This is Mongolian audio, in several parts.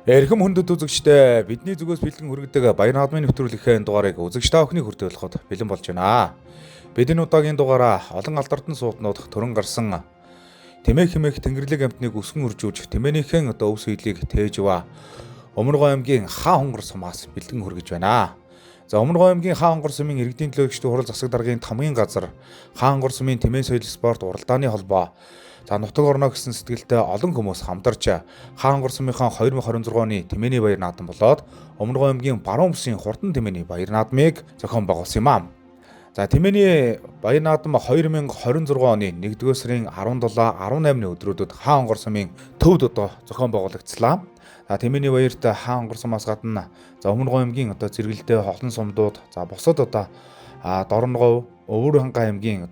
Эрхэм хүндэт үзэгчдээ бидний зүгээс бэлэн хүргэдэг Баяр наадмын нэвтрүүлгийн дугаарыг үзэгч та бүхний хүртэ болоход бэлэн болж байна. Бид энэ удаагийн дугаараа олон алдартай сууднууд төрөн гарсан Тэмээ хэмээх Тэнгэрлэг амтныг өсгөн үржүүлж Тэмээнийхэн өв сөйлийг тээж ба Өмнөгов аймгийн Хаа хонгор сумаас бэлэн хүргэж байна. За Өмнөгов аймгийн Хаа хонгор сумын иргэдийн төлөөлөгчдийн хурал засаг даргын тамгын газар Хаа хонгор сумын Тэмээ соёл спорт уралдааны холбоо за нутаг орно гэсэн сэтгэлтэй олон хүмүүс хамтарч Хаа хонгор сумынхаа 2026 оны Тэмээний баяр наадам болоод Өмнөгов аймгийн Баруун Бүсийн Хурдан Тэмээний баяр наадмыг зохион байгуулсан юм аа. За Тэмээний баяр наадам 2026 оны 1-р сарын 17-18-ны өдрүүдэд Хаа хонгор сумын төвд зохион байгуулагдсан. За Тэмээний баярт Хаа хонгор сумаас гадна за Өмнөгов аймгийн зэрэгэлдээ олон сумдууд за бусад Дорногов, Өвөр хангай аймгийн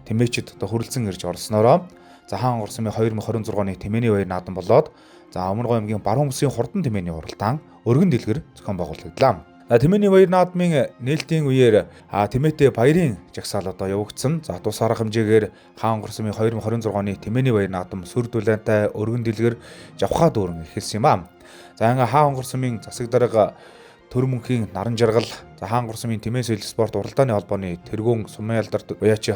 Тэмээчид хүрэлцэн ирж орснороо за Хаа хонгор сумын 2026 оны Тэмээний баяр наадам болоод за Өмнөгов аймгийн Баруун Бүсийн Хурдан Тэмээний уралдаан өргөн дэлгэр зохион байгуулагдлаа. Тэмээний баяр наадмын нээлтийн үеэр Тэмээтэй баярын жагсаал явагдсан. За тус арга хэмжээгээр Хаа хонгор сумын 2026 оны Тэмээний баяр наадам сүр дулаантай өргөн дэлгэр Жавхаа дүүрэн эхэлсэн юм аа. За Хаа хонгор сумын засаг дарга төр мөнхийн наран жаргал за Хаа хонгор сумын Тэмээ соёл спорт уралдааны холбооны тэргүүн сумын алдарт уяач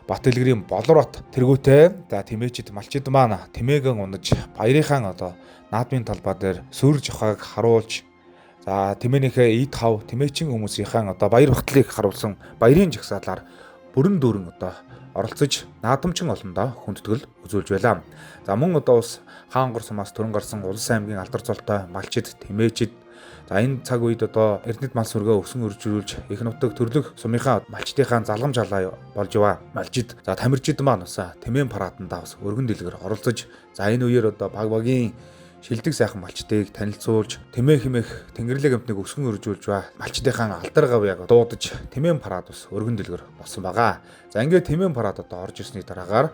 Бат Илгэрийн Болорбат тэргүүтэй за Тэмээчид малчид маань Тэмээгэн унаж баярынхаа наадмын талбай дээр сүр жавхааг харуулж за Тэмээнийхээ эд хав Тэмээчин хүмүүсийнхээ баяр батлыг харуулсан баярын жагсаалаар бүрэн дүүрэн оролцож наадамчин олондоо хүндэтгэл үзүүлж байлаа. За мөн бас Хаа хонгор сумаас төрөн гарсан Улс аймгийн алдар золтой малчид Тэмээчид за энэ цаг үед эрдэнэт мал сүргээ өсгөн үржүүлж их нутаг төрлөх сумынхаа малчдынхаа залгам жалаа болж яваа малчид за тамирчид маань бас Тэмээн парадандаа бас өргөн дэлгэр оролцож за энэ үеэр багийн шилдэг сайхан малчдыг танилцуулж Тэмээ хэмээх Тэнгэрлэг амтныг өсгөн үржүүлж ба малчдынхаа алдар гав дуудаж Тэмээн парад бас өргөн дэлгэр болсон байгаа. За ингээд Тэмээн парад орж ирсний дараагаар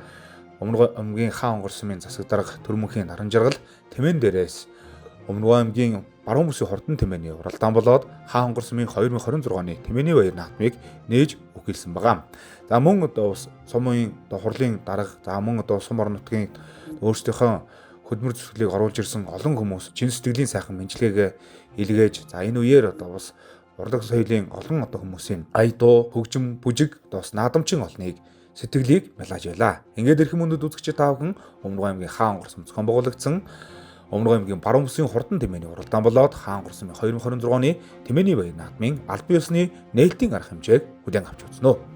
Өмнөгов аймгийн Хаа хонгор сумын засаг дарга төр мөнхийн наран жаргал Тэмээн дээрээс Өмнөгов аймгийн Баруун Бүсийн Хурдан Тэмээний уралдаан болоод Хаа хонгор сумын 2026 оны Тэмээний баяр наадмыг нээж өгүүлсэн байгаа. За мөн сумын хурлын дарга за мөн сум орон нутгийн өөрсдийнхөө хөдөлмөр зөвлөлийг оруулж ирсэн олон хүмүүс чин сэтгэлийн сайхан мэдлэгээ илгээж за энэ үеэр бас урлаг соёлын олон хүмүүсийн ая дуу хөгжим бүжиг бас наадамчин олныг сэтгэлийг мэлааж байлаа. Ингээд эрхэм хүндэт үзэгч та бүхэн Өмнөгов аймгийн Хаа хонгор сум зохион байгуулагдсан Өмнөгов аймгийн Баруун Бүсийн Хурдан Тэмээний уралдаан болоод Хаа хонгор сумын 2026 оны Тэмээний баяр наадмын албан ёсны нээлтийн арга хэмжээг хүлээн авч үзнэ.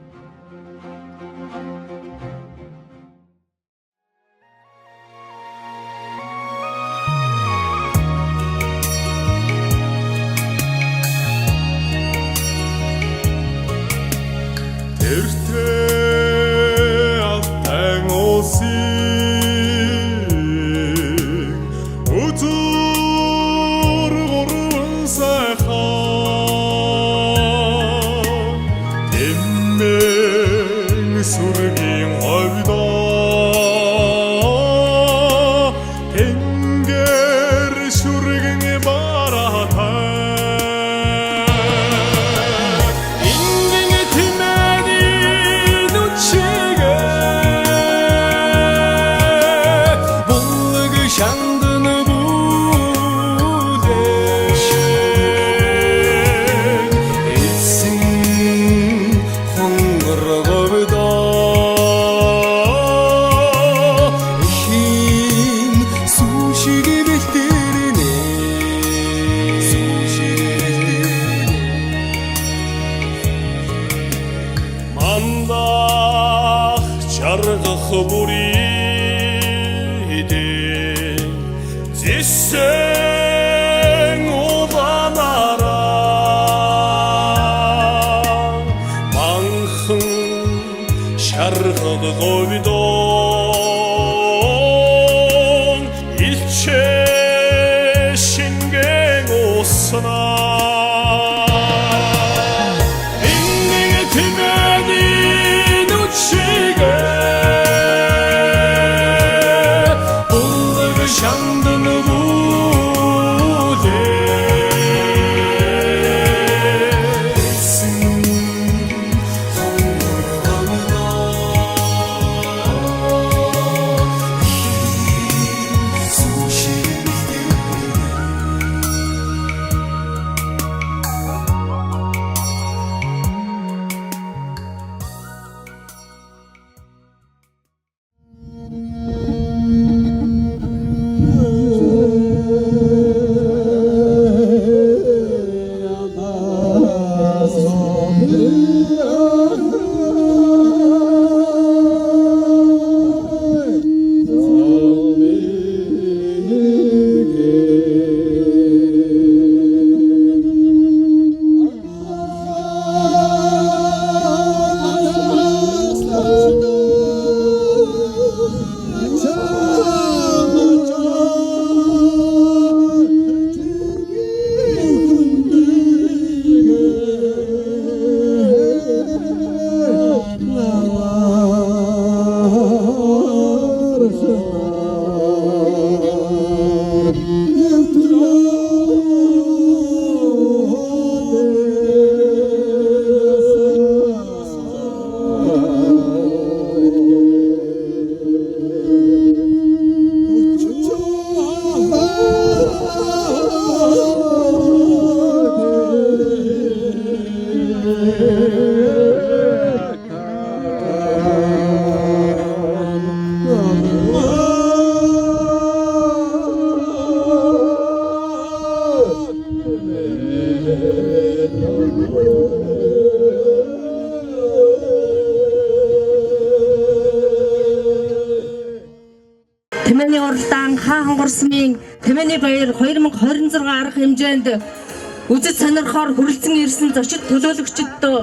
Хангорсмын Тэмээний баяр 2026 арга хэмжээнд үзэж сонирхоор хүрэлцэн ирсэн зочид төлөөлөгчдөө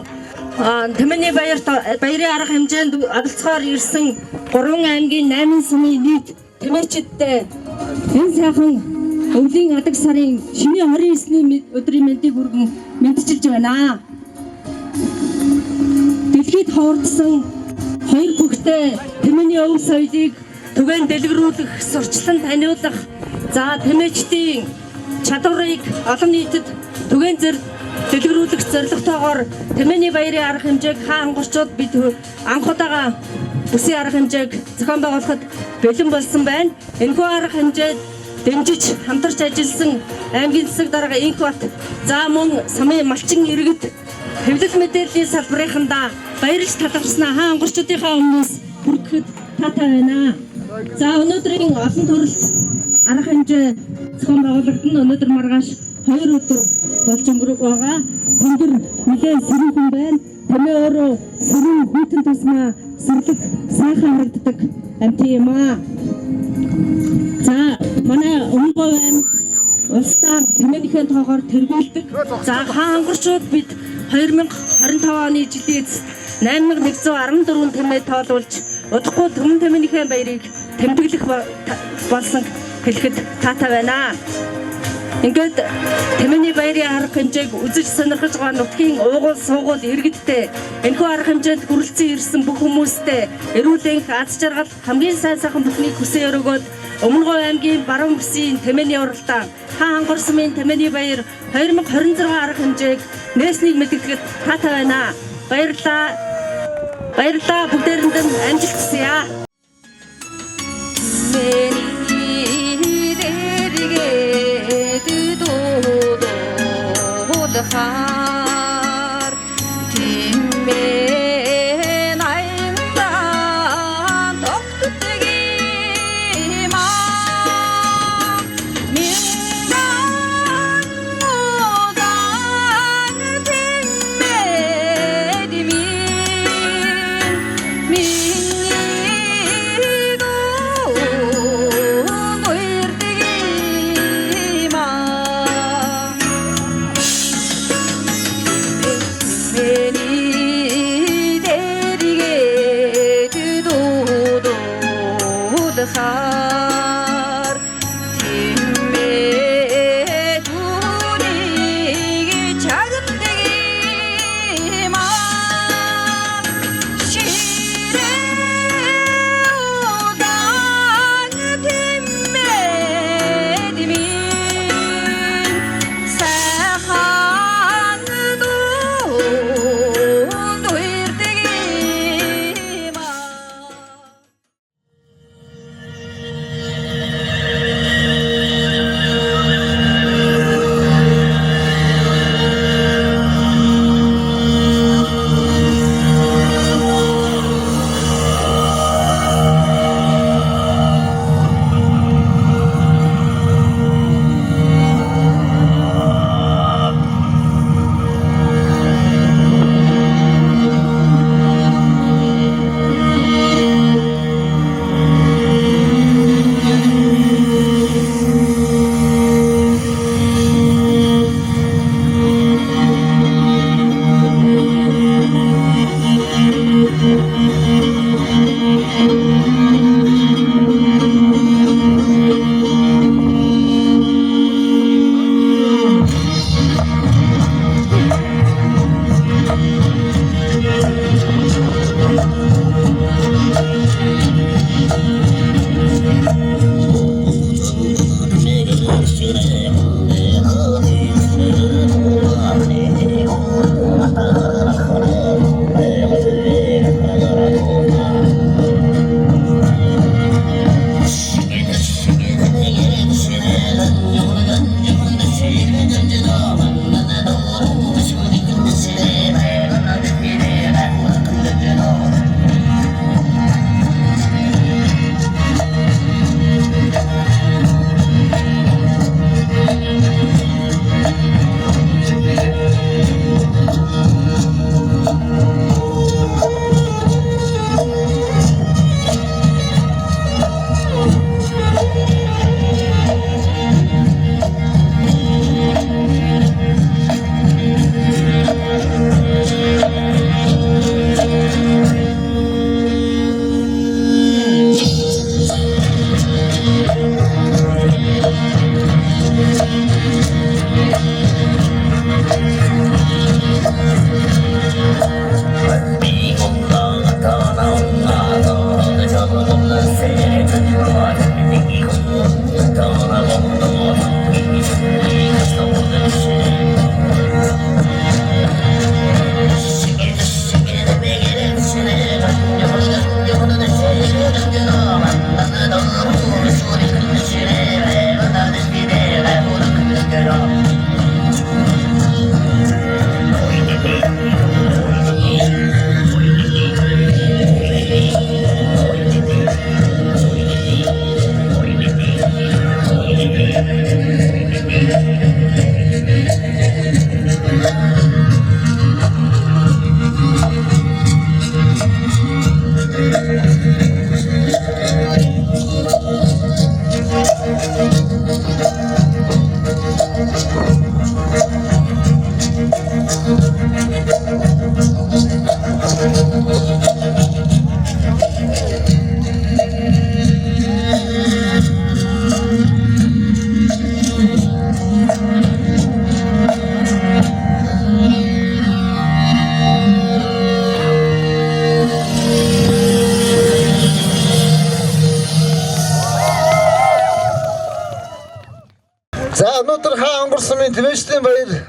Тэмээний баярын арга хэмжээнд оролцохоор ирсэн 3 аймгийн 8 сумын нийт тэмээчидтэй энэ сайхан өвлийн адаг сарын шинэ 29-ний өдрийн мэндийг хүргэн мэдчилж байна. Дэлхийд ховордсон хоёр бүхтэй Тэмээний өв соёлыг түгээн дэлгэрүүлэх, сурчлан таниулах, за тэмээчдийн чадварыг олон нийтэд түгээн дэлгэрүүлэх зорилготойгоор Тэмээний баярын арга хэмжээг хангорчууд бид анх удаага бүсийн арга хэмжээг зохион байгуулахад бэлэн болсон байна. Энэхүү арга хэмжээд дэмжиж хамтарч ажилласан аймгийн засаг дарга Инхбат, за мөн Самын малчин иргэд хэвлэл мэдээллийн салбарынхандаа баярлж талархснаа хангорчдынхаа өмнөөс хүргэхэд таатай байна. За өнөөдрийн олон төрөлт арга хэмжээ зохион байгуулагдана. Өнөөдөр маргааш 2 өдөр болж өнгөрөх байгаа. Өндөр нэлээд сэрүүхэн байна. Тэмээ өөрөө сэрүүн хүйтэн тусмаа сэрлэг сайхан харагддаг амт юм аа. За манай Өмнөговь аймаг улсаар Тэмээнийхээ тоогоор тэргүүлдэг. За хангорчууд бид 2025 оны жилийн эцэст 8114 тэмээ тоолуулж удахгүй Төмөн Тэмээнийхээ баярыг тэмдэглэх болсон хэлэхэд таатай байна. Ингээд Тэмээний баярын арга хэмжээг үзэж сонирхож байгаа нутгийн уугуул суугуул иргэдтэй энэхүү арга хэмжээнд хүрэлцэн ирсэн бүх хүмүүстээ эрүүл энх аз жаргал хамгийн сайн сайхан бүхнийг хүсэн өрөөгөөд Өмнөговь аймгийн баруун бүсийн Тэмээний уралдаан Хангорсмын Тэмээний баяр 2026 арга хэмжээг нээснийг мэдгэхэд таатай байна. Баярлалаа. Баярлалаа, бүгдээрэнд нь амжилт хүсье. Har timmen aindan doktortegima minnan odan timmedimin minnido goirtegima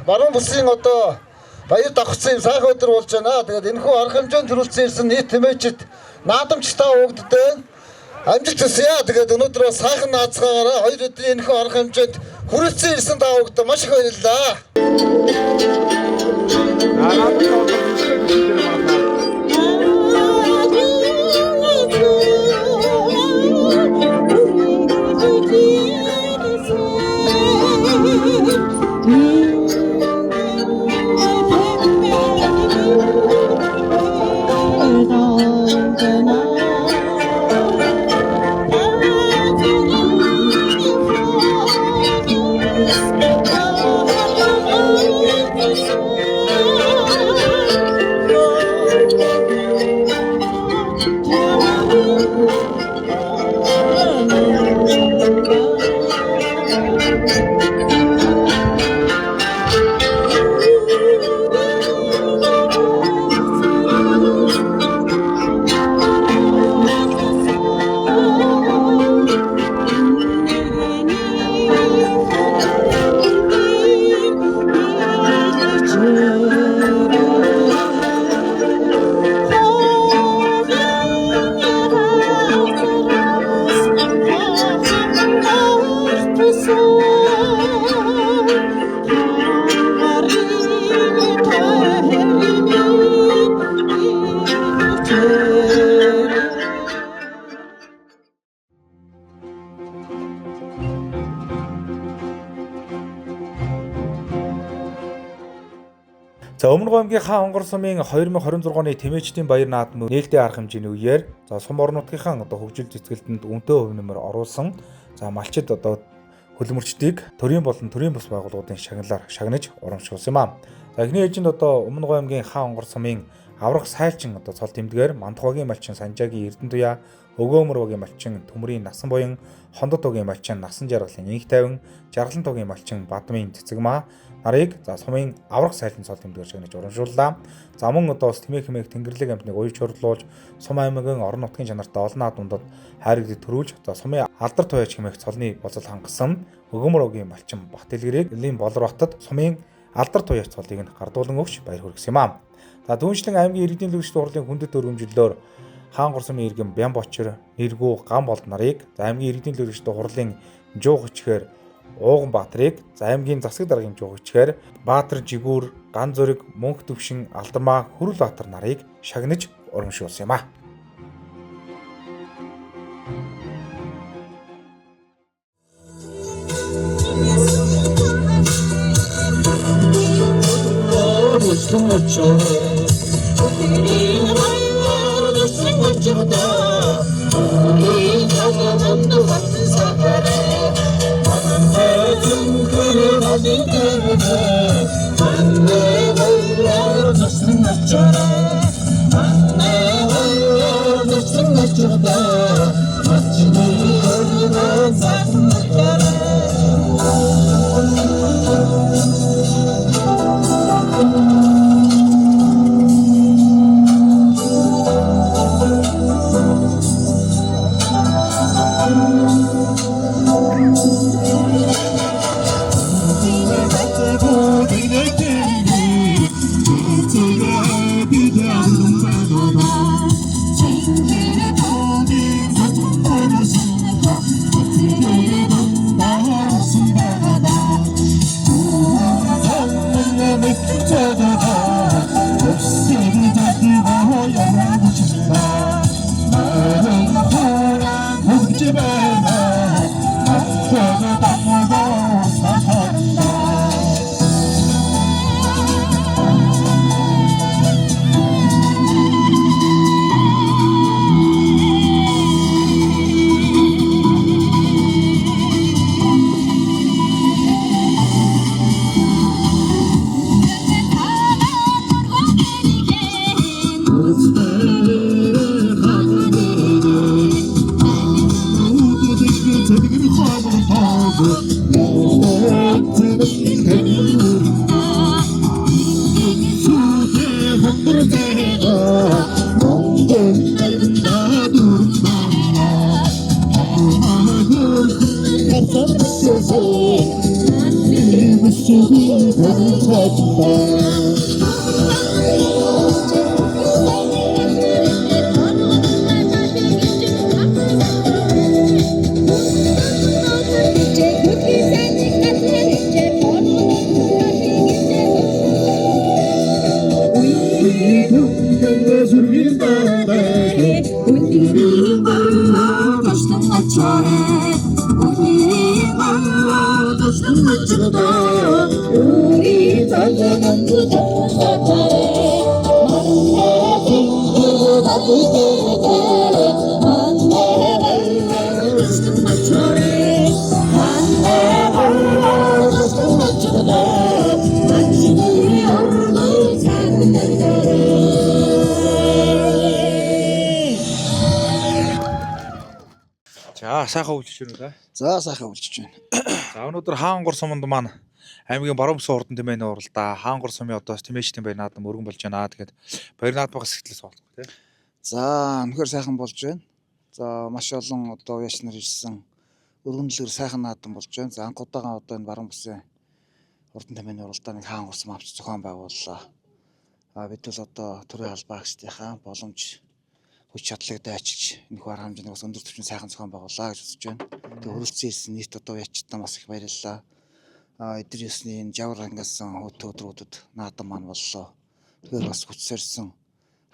баруун бүсийн одоо баяр давхцсан юм сайхан өдөр болж байна. Тэгээд энэхүү арга хэмжээнд төрүүлсэн ирсэн нийт тэмээчд наадамчтай уугддээ амжилт хүсье. Тэгээд өнөөдөр бас сайхан наацгаагаараа 2 өдрийн энэхүү арга хэмжээнд хүрэлцэн ирсэн та уугдаа маш их баярлалаа. За Өмнөг аймгийн хаан хонгор сумын 2026 оны тэмээчдийн баяр наадмын нээлттэй арга хэмжээний үеэр за сум орон нутгийнхаа одоо хөгжил цэцгэлтэнд үнэтэй хувь нэмэр оруулсан за малчид одоо хөлмөрчдийг төрийн болон төрийн бус байгууллагуудын шагналаар шагнаж урамшуулсан юм аа. За эхний ээлжинд одоо Өмнөг аймгийн хаан хонгор сумын аврах сайлчин одоо цол тэмдгээр Мандахвагийн малчин Санжаагийн Эрдэнэтуяа, Өгөөмөрвагийн малчин Төмрийн Насан буян, Хондот тугийн малчин Насан жаргалын Инх тайван, Жаргалан тугийн малчин Бадмын Цэцэгмаа нарыг за сумын аврах сайлчин цол тэмдгээр шагнаж урамшууллаа. За мөн одоо бас Тэмээ хэмээх Тэнгэрлэг амтныг уяж хурлуулж сум аймгийн орон нутгийн чанартай олон наадмуудад хайрыг төрүүлж за сумын алдар туяач хэмээх цолны болол хангасан Өгөөмөрвагийн малчин Бат Илгэрийг Болор хотод сумын алдар туяач цолыг нь гардуулан өгч баяр хүргэсэн юм аа. За түүнчлэн аймгийн иргэдийн лүгшт хурлын хүндэт өргөмжлөлөөр хаан гор сумын иргэн Бямбочор, Нэргүү, Гамболд нарыг за аймгийн иргэдийн лүгшт хурлын Жууг ичгээр Ууган Баатрыг за аймгийн засаг даргын Жууг ичгээр Баатар Жигүүр, Ган Зүрэг, Мөнх Төвшин, Алдамаа, Хүрэл Баатар нарыг шагнаж урамшуулсан юм аа. За сайхан үйлчлэж байна. За сайхан үйлчж байна. За өнөөдөр Хаангур суманд маань аймгийн баруун бүсийн хурдан тэмээний уралдаа Хаангур сумын одоо тэмээчдийн баяр наадам өргөн болж байна. Тэгээд баяр наадмаас эхлээс болов тий. За үнэхээр сайхан болж байна. За маш олон одоо яач нар ирсэн өргөнлөөр сайхан наадам болж байна. За анх удаага одоо энэ баруун бүсийн хурдан тэмээний уралдаа нэг Хаангур сум авч зохион байгууллаа. Бид бол одоо төрийн албаа агчдынхаа боломж хүч чадлыг дайчилж энэ хүү арга хэмжээний бас өндөр түвшин сайхан зохион байгууллаа гэж үзэж байна. Тэгээ хөрөлцсөн ирсэн нийт одоо ячтан бас их баярлалаа. Эдгээр ёсны энэ жавар ангасан өдрүүдэд наадам маань боллоо. Тэгэхээр бас хүчсэрсэн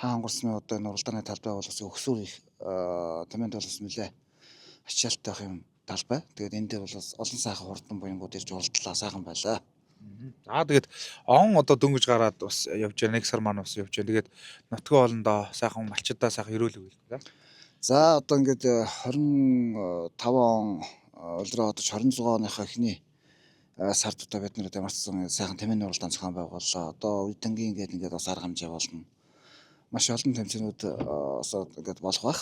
Хаангур сумын одоо энэ уралдааны талбай бол бас өксөр их тэмээнд бол бас нэлээ ачаалттай байх юм талбай. Тэгээд энэ дээр бол бас олон сайхан хурдан буянгууд ирж уралдлаа сайхан байлаа. Тэгээд он одоо дөнгөж гараад бас явж байгаа нэг сар маань бас явж байгаа. Тэгээд нутгийн хоолндоо сайхан малчдаа сайхан өрөөлөг байлаа. За одоо ингээд 25 он улираа одож 26 оныхоо эхний сард одоо бид нэр ямарчсан сайхан тэмээний уралдаан зохион байгууллаа. Одоо үе тэнгийн ингээд бас арга хэмжээ болно. Маш олон тэмцээнүүд ингээд болох байх.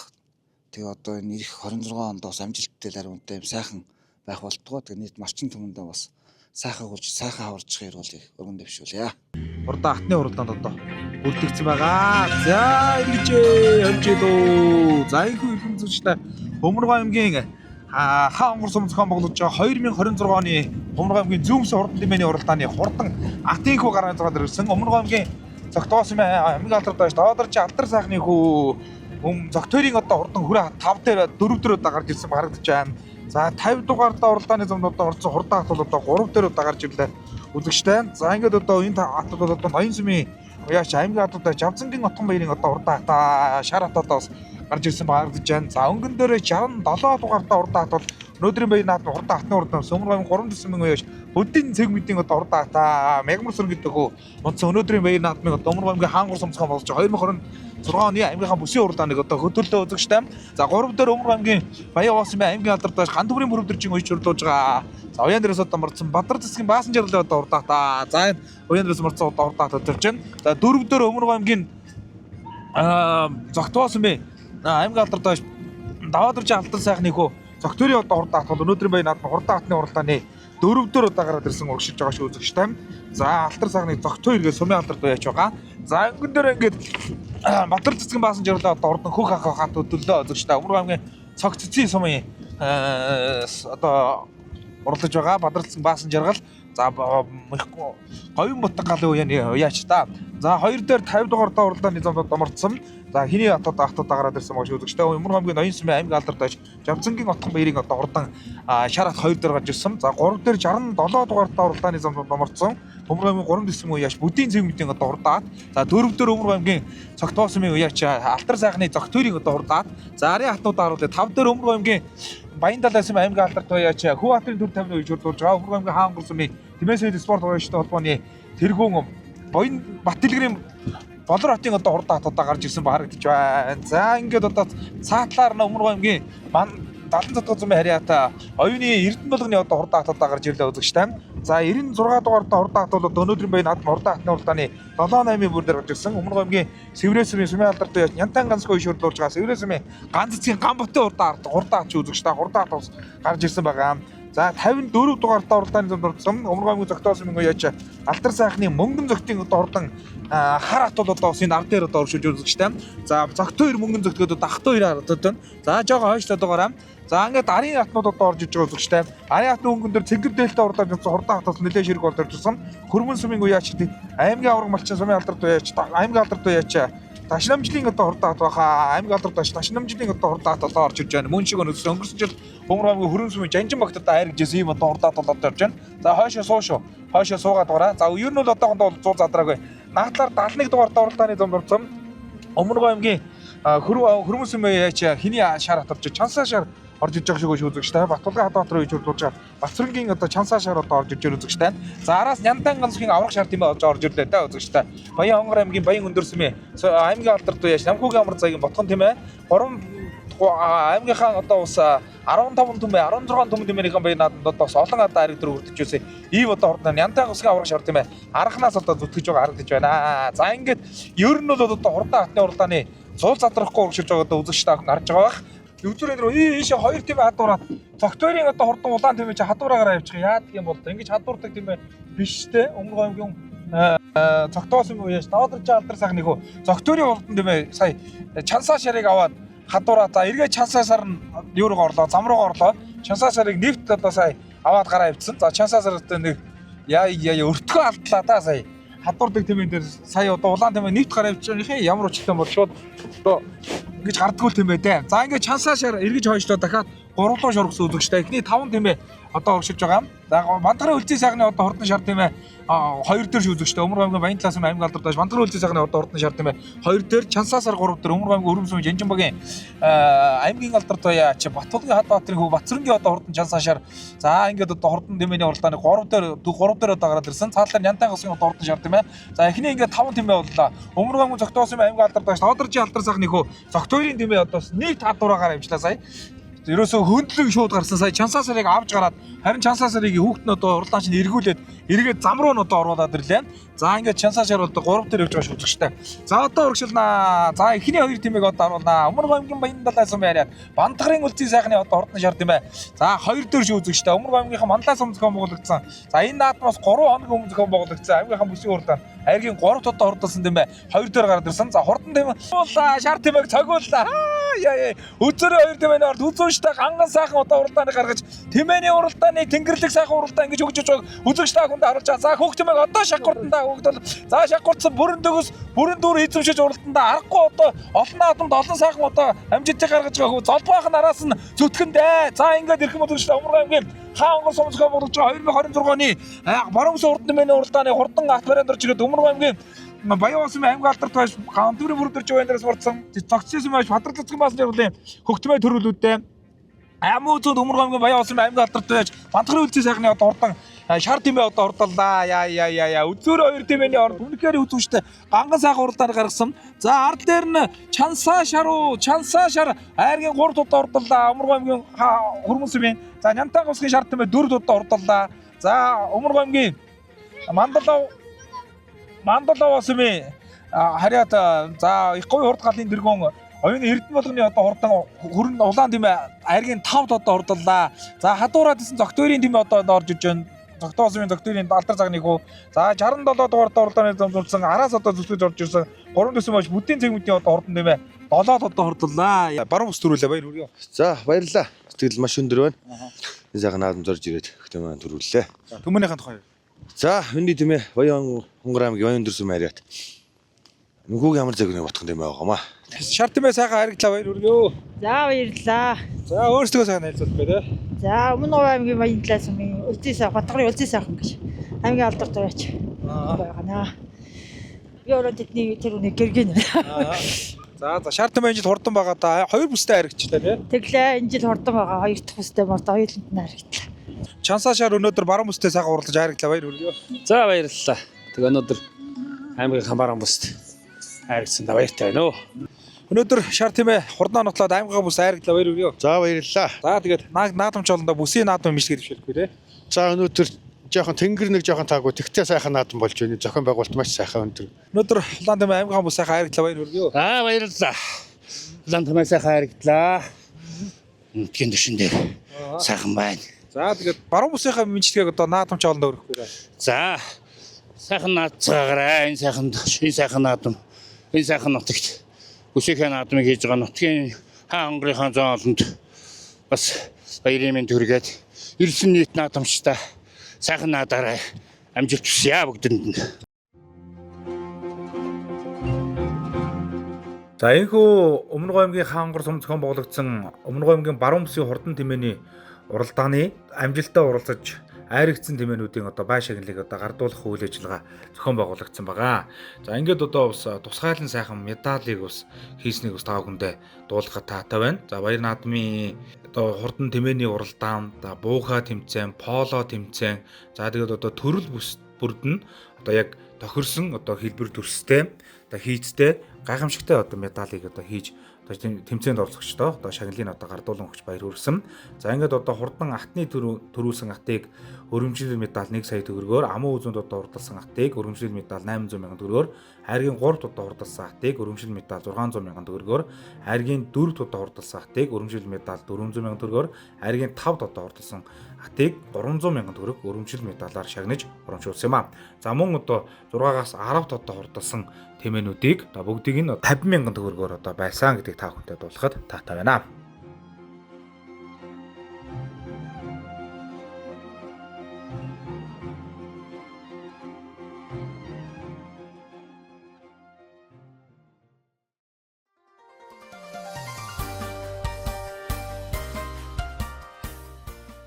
Тэгээ одоо энэ ирэх 26 онд бас амжилттай лариунтай юм сайхан байх болтгоо. Тэгээ нийт марчин түмэндээ бас сайхан хурж сайхан хаварж ирүүлэх өргөн дэвшүүлье. Хурдан хатны уралдаанд одоо бүрдэгдсэн байгаа. За ингэж хэмжээлөө. За энэхүү иргэн зүгчтэй Бөмбөргөө аймгийн Хаангур сум зохион байгуулж байгаа 2026 оны Бөмбөргөө аймгийн зүүмс хурдан тэмээний уралдааны хурдан атын хүү гараад байгаа дэрсэн Бөмбөргөө аймгийн зогтоос юм аймгийн алдартай дооторч алдар сайхны хүү зогтойрын одоо хурдан хүрээ 5 дээр 4 дээр удаа гарч ирсэн харагдаж байна. За 50 дугаартаа уралдааны замд одоо орсон хурдан хат бол одоо 3 дээр удаа гарч ирлээ үзэгчтэй. За ингээд одоо энэ хат бол одоо ноён сумын уяач аймгийн хатуудаа Жавцангийн отгон баярын одоо хурдан хатаа шар хатаа бас гарч ирсэн харагдаж байна. За өнгөн дээр 67 дугаартаа хурдан хат бол өнөөдрийн баяр наадам хурдан хатны уралдаан Сөмргойн 3 төсмийн уяач бүдийн цэг мэдийн одоо хурдан хатаа Мягмар сүр гэдэг хөө онцон өнөөдрийн баяр наадмыг одоо Өмөргөмгийн Хаангур сумцхан болж 2026 оны аймгийнхаа бүсийн уралдааныг одоо хөтөлөө үзэгчтэй. За 3 дээр Өмөргөм аймгийн Баян Уусын аймгийн алдартай Гандүрийн мөрөвдөржин уяж хөрлөж байгаа. За уян дээрээс одоо марцсан Бадар засгийн баасан жирлээ одоо хурдан хатаа. За уян дээрээс марцсан одоо хурдан хатаа төрж байна. За 4 дээр Өмөргөм аймгийн зогтоосон бэ аймгийн алдартай Даваадарч алдан сайхны хөө зогтойрын одоо хурдан хат бол өнөөдрийн баяр наадам хурдан хатны уралдааны 4 дээр удаа гараад ирсэн урагшилж байгаа шүү үзэгчтэй. За алтар сайхны зогтойр гэж сумын алдарт байж байгаа. За өнгөн дээр ингээд Бадар засгийн баасан жирлээ одоо хурдан хөх ах хат өдөлөө үзэгчтэй. Өмөргөм аймгийн цог цэцгийн сумын одоо урлаж байгаа Бадар засгийн баасан жаргал. За говийн бутаг галын уяаны уяач та. За 2 дээр 50 дугаар доо уралдааны замд доморцсон. За хиний хатууд гараад ирсэн байгаа шүү үзэгчтэй. Өмөргөм аймгийн ноён сумын аймгийн алдартай Жавцангийн отгон баярын одоо хурдан шар хат 2 дээр гарч ирсэн. За 3 дээр 67 дугаар доо уралдааны замд доморцсон. Өмөргөм аймгийн 3 дэсмийн уяач бүдийн цэг мэдийн одоо хурдан хат. За 4 дээр Өмөргөм аймгийн цогтоо сумын уяач алтар сайхны зогтойрын одоо хурдан хат. За арын хатнуудаа харуулъя. 5 дээр Өмөргөм аймгийн Баян далайн сумын аймгийн алдартай уяач Хүү хатын төр 50 үеж хөрлөж байгаа. Өмөргөм аймгийн Хаангур сумын Тэмээсэд спорт уяачтай холбооны тэргүүн Боён Баттэлгэрийн Болор хотын одоо хурдан хатуудаа гарч ирсэн харагдаж байна. За ингээд одоо цаатлаар нь Өмөргөм аймгийн Далан цадгал зумын харьяата оюуны Эрдэнэ болгоны одоо хурдан хатуудаа гарч ирлээ үзэгчтэй. За 96 дугаартай хурдан хат бол одоо өнөөдрийн баяр наадам хурдан хатны уралдааны 7-8 бүр дээр гарч ирсэн. Өмөргөм аймгийн Сэврээ сумын сумын алдартай Нянтан ганцгүй шүрлүүлж байгаа Сэврээ сумын ганц эцгийн ган ботын хурдан хат үзэгчтэй хурдан хат гарч ирсэн байгаа. За 54 дугаартай уралдааны зам дурдсан Умар аймгийн зогтоосон минь яач алтар сайхны мөнгөн зөгтийн одоо хурдан хар хатууд одоо бас энэ ар дээр одоо оршиж үзэгчтэй. За зогт 2 мөнгөн зөгтгөөд дахт 2 харагдаад байна. За жоохон хойшлоод байгаараа. За ингээд арын хатнууд одоо орж иж байгаа үзэгчтэй. Арын хатны мөнгөн дээр цэнгэр дээлтэй уралдааны хурдан хатаас нэлээд ширэг болж ирсэн. Хөрмөн сумын уяач аймгийн авраг малчин сумын алдарт уяач аймгийн алдарт уяач ташнамжлын одоо хурдан хат баха аймгийн алдарт ташнамжлын одоо хурдан хат одоо орж ирж байна. Мөн шиг өнөсөн өнгөрсөн жил Умар аймгийн хөрөн сумын жанжин багтад хайргажсэн ийм одоо хурдан хат болоод явж байна. За хойшоо суу шүү. Хойшоо суугаад байгаа. За ер нь бол одоохондоо 100 задраагүй. Наадлаар 71 дугаартай уралдааны зам дурдсан Умар аймгийн хөрмөн сумын уяач хиний шар хатарч чансаа шар орж иж байгаа шиг үзэгчтэй. Батулгын хадбат руу иж урдуулж байгаа. Бацрангийн одоо чансаа шар одоо орж иж үзэгчтэй. За араас Нянтан ганцхийн аврах шар тийм орж ирлээ да үзэгчтэй. Баян хонгор аймгийн Баян өндөр сүмээ аймгийн алдарт уяач Намхүүгийн амар цагийн ботхон тийм ээ. 3 аймгийнхаа одоо ус 15 түмээ 16 түмэн тэмээнийхэн баян нааданд одоо бас олон адаа ариг төр үрдэж юусэн. Ив одоо хурдан Нянтан ганцхийн аврах шар тийм ээ. Арахнаас одоо зүтгэж байгаа харагдаж байна. За ингээд ер нь бол одоо хурдан хатны уралдааны зуул задрахгүй урагшилж байгаа одоо үзэгчтэй ахын харж байгаа бах. Үзүүрээ рүү ийшээ 2 тимээ хадуураад цогтойрын одоо хурдан улаан тимээ чи хадуураагаар авчих яадаг юм бол ингэж хадуурдаг тимээ биш те Умар аймгийн цогтоосон үеэс даваад ирж алдар сайхны хөө цогтойрын хурдан тимээ сая чансаа шарыг аваад хадуураа за эргээ чансаа сар нь юу руу орлоо зам руу орлоо чансаа сарыг нэвт одоо сая аваад гараа авчихсан за чансаа сартай нэг яа өртгөө алдлаа да сая хадуурдаг тимээ дээр сая одоо улаан тимээ нэвт гараа авчихсан ямар учиртай бол шууд одоо ингэж гардгуул тийм бай дээ. За ингээд чансаа шар эргэж хойшлоо дахиад 3 дуу шургасан үзэгчтэй. Эхний 5 тийм ээ одоо урагшилж байгаа. За Мантарын үлзий сайхны одоо хурдан шар тийм ээ 2 дээр үзэгчтэй. Умар аймгийн Баян талаас нь аймгийн алдарт байж Мантарын үлзий сайхны одоо хурдан шар тийм ээ 2 дээр чансаа сар 3 дээр Умар аймгийн Өрөм сумын Жанжинбагийн аймгийн алдарт баяач Батулгын Хадбаатарын хөв Бацрангийн одоо хурдан чансаа шар. За ингээд одоо хурдан тэмээний уралдааны 3 дээр одоо гараад ирсэн. Цаалаар Нянтан ганцхийн одоо хурдан шар тийм ээ. За эхний ингээд 5 тэмээ боллоо. Умар аймгийн зогтоосон аймгийн алдарт байж Тоодоржийн алдар сайхны хөө цогтойрын тэмээ одоо нэг хадуураагаар авчлаа сая. Ерөөсөө хөндлөг шууд гарсан сая чансаа сарыг авч гараад харин чансаа сарыг хүүхэд нь одоо уралдаан чинь эргүүлээд эргээд зам руу нь одоо оруулаад ирлээ. За ингээд чансаа шар одоо 3 дээр явж байгаа шүү үзэгчтэй. За одоо урагшилнаа. За эхний 2 тимийг одоо оруулнаа. Умар аймгийн Баян далай сум яриад Бантгарын үлзий сайхны одоо хурдан шар тийм ээ. За 2 дээр шүү үзэгчтэй. Умар аймгийнхаа Манлай сум зохион байгуулагдсан. За энэ наадмаас 3 хоног өмнө зохион байгуулагдсан. Аймгийнхаа бүсийн уралдаан айргийн 3 тодоо хурдалсан тийм ээ. 2 дээр гараад ирсэн. За хурдан тийм шар тимийг цогиуллаа. Яа үзэрээ 2 тимээний орд үзүүштэй ганган сайхан одоо уралдааны гаргаж тимээний уралдааны тэнгэрлэг сайхан уралдаан ингэж өгч байгаа үзэгчтэй хүнд харуулж байгаа. За хүүхд тимээг одоо шахгуртандаа хүүхд бол за шахгуртсан бүрэн дөгөс бүрэн дүүр эзэмшиж уралдаандаа аргагүй одоо олон наадамд олон сайхан одоо амжилтыг гаргаж байгаа хөө золбоохон араас нь зүтгэндээ. За ингээд ирэх юм үзэгчтэй Умар аймгийн хаангар сумсгоо болгож байгаа 2026 оны баруун урд тимээний уралдааны хурдан ат барианд орж ирээд Умар аймгийн Баян сумын аймгийн алдарт байж гандүрийн бүрдэрч байна дээрээс мурдсан цогцсон юм байж Бадралцгийн баасан жиргэлийн хөгтмөө төрүүлүүдтэй Аймуу зүүн Умар аймгийн Баян сумын аймгийн алдарт байж Бантгарын үлзий сайхны одоо хурдан шар тимээ одоо урдаллаа яа үзүүрээ 2 тимээний орд үнэхээр үзүүштэй ганган сайхан уралдааны гаргасан. За ард дээр нь чансаа шар айргийн 3 удаа урдаллаа Умар аймгийн Хөрмөн сумын за Нянтан ганцхийн шар тимээ 4 удаа урдаллаа. За Умар аймгийн Мандалаа сумын харьяат за их говь хурд галын дэргүүн оюуны Эрдэнэ болгоны одоо хурдан хөрөн улаан тимээ айргийн 5 одоо урдаллаа. За хадуураад исэн цогтойрын тимээ одоо орж иж байна. Цогтоосмын цогтойрын алдар цагны хөө. За 67 дугаартай уралдааны зурсан араас одоо зүсгэж орж ирсэн 3 төсөн маш бүдийн цэгмүүдийн одоо хурдан тимээ 7 одоо хурдаллаа. Баруун ус төрүүлээ баяр хүргэе. За баярлалаа. Сэтгэл маш өндөр байна. Сайхан наадам зорж ирээд хөтөө маань төрүүллээ. Түмэнийхэн тухай. За миний тэмээ Баян хонгор аймгийн Баян өндөр сүм хариат. Нүгүүгийн ямар загны ботхон тэмээ байгаамаа. Шар тэмээ сайхан харагдлаа баяр хүргэе. За баярлалаа. За өөрсдөө сайхан хэлцүүлэх бай тээ. За Өмнө аймгийн Баян талаас өмнө үлзий сайхан Батгарын үлзий сайхан гэж аймгийн алдарт байж байгаана. Би өөрөө тэдний тэр үнийг гэргэн. За шар тэмээ энэ жил хурдан байгаа да 2 бүстэй харагчлаа тий. Тэглээ энэ жил хурдан байгаа 2 дахь бүстэй морд хоёуланд нь харагдлаа. Чансаа шар өнөөдөр баруун бүстэй сайхан уралдаж харагдлаа баяр хүргэе. За баярлалаа. Тэгээ өнөөдөр аймгийн баруун бүст хайрцсан да баяртай байна уу. Өнөөдөр шар тэмээ хурдан нотлоод аймгийн бүс хайрагдлаа баяр хүргэе. За баярлалаа. За тэгээд наадамч болондоо бүсийн наадам биш гэж хэлэхгүй тий. За өнөөдөр жоохон тэнгэр нэг жоохон таагүй тэгтээ сайхан наадам болж байна. Зохион байгуулалт маш сайхан өндөр. Өнөөдөр улаан тэмээ аймгийн бүс сайхан хайрагдлаа баяр хүргэе. За баярлалаа. Улаан тэмээ сайхан хайрагдлаа. Үнтгэн дэшин дээр сайхан байна. За тэгээд баруун бүсийнхаа мэдчилгээг одоо наадамч олонд өргөх вэ? За сайхан наацгаараа энэ сайхан наадам энэ сайхан нутагт бүсийнхээ наадмыг хийж байгаа нутгийн хаан хонгорынхаа зоон олонд бас баярын мэнд хүргээд ирсэн нийт наадамчтай сайхан наадаараа амжилт хүсье бүгдэнд нь. За энэхүү Өмнө Гоомгийн хаан хонгор сум зохион байгуулагдсан Өмнө Гоомгийн баруун бүсийн хурдан тэмээний уралдааны амжилтаа оролцож айрагдсан тэмээнүүдийн одоо бай шагналыг одоо гардуулах үйл ажиллагаа зохион байгуулагдсан байгаа. За ингээд одоо бас тусгайлан сайхан медалийг бас хийснийг бас тав хүндээ дуулгахад таатай байна. За баяр наадмын одоо хурдан тэмээний уралдаан, за бууха тэмцээн, поло тэмцээн, за тэгээд одоо төрөл бүрд нь одоо яг тохирсон одоо хэлбэр төрстэй, одоо хийцтэй гайхамшигтай одоо медалийг одоо хийж тэмцээнд оролцогчдоо одоо шагналыг одоо гардуулан өгч баяр хүргэсэн. За ингээд одоо хурдан атны төрүүлсэн атыг өргөмжлөл медаль 1 сая төгрөгөөр, амун үзүүнд одоо хурдалсан атыг өргөмжлөл медаль 800 мянган төгрөгөөр, хайргийн 3-т одоо хурдалсан атыг өргөмжлөл медаль 600 мянган төгрөгөөр, хайргийн 4-т одоо хурдалсан атыг өргөмжлөл медаль 400 мянган төгрөгөөр, хайргийн 5-т одоо хурдалсан атыг 300 мянган төгрөг өргөмжлөл медалаар шагнаж урамшуулсан юм а. За мөн одоо 6-аас 10-т одоо хурдалсан тэмээнүүдийг одоо бүгдийг нь 50 мянган төгрөгөөр одоо байсан гэдгийг та бүхэнд дуулахад таатай байна.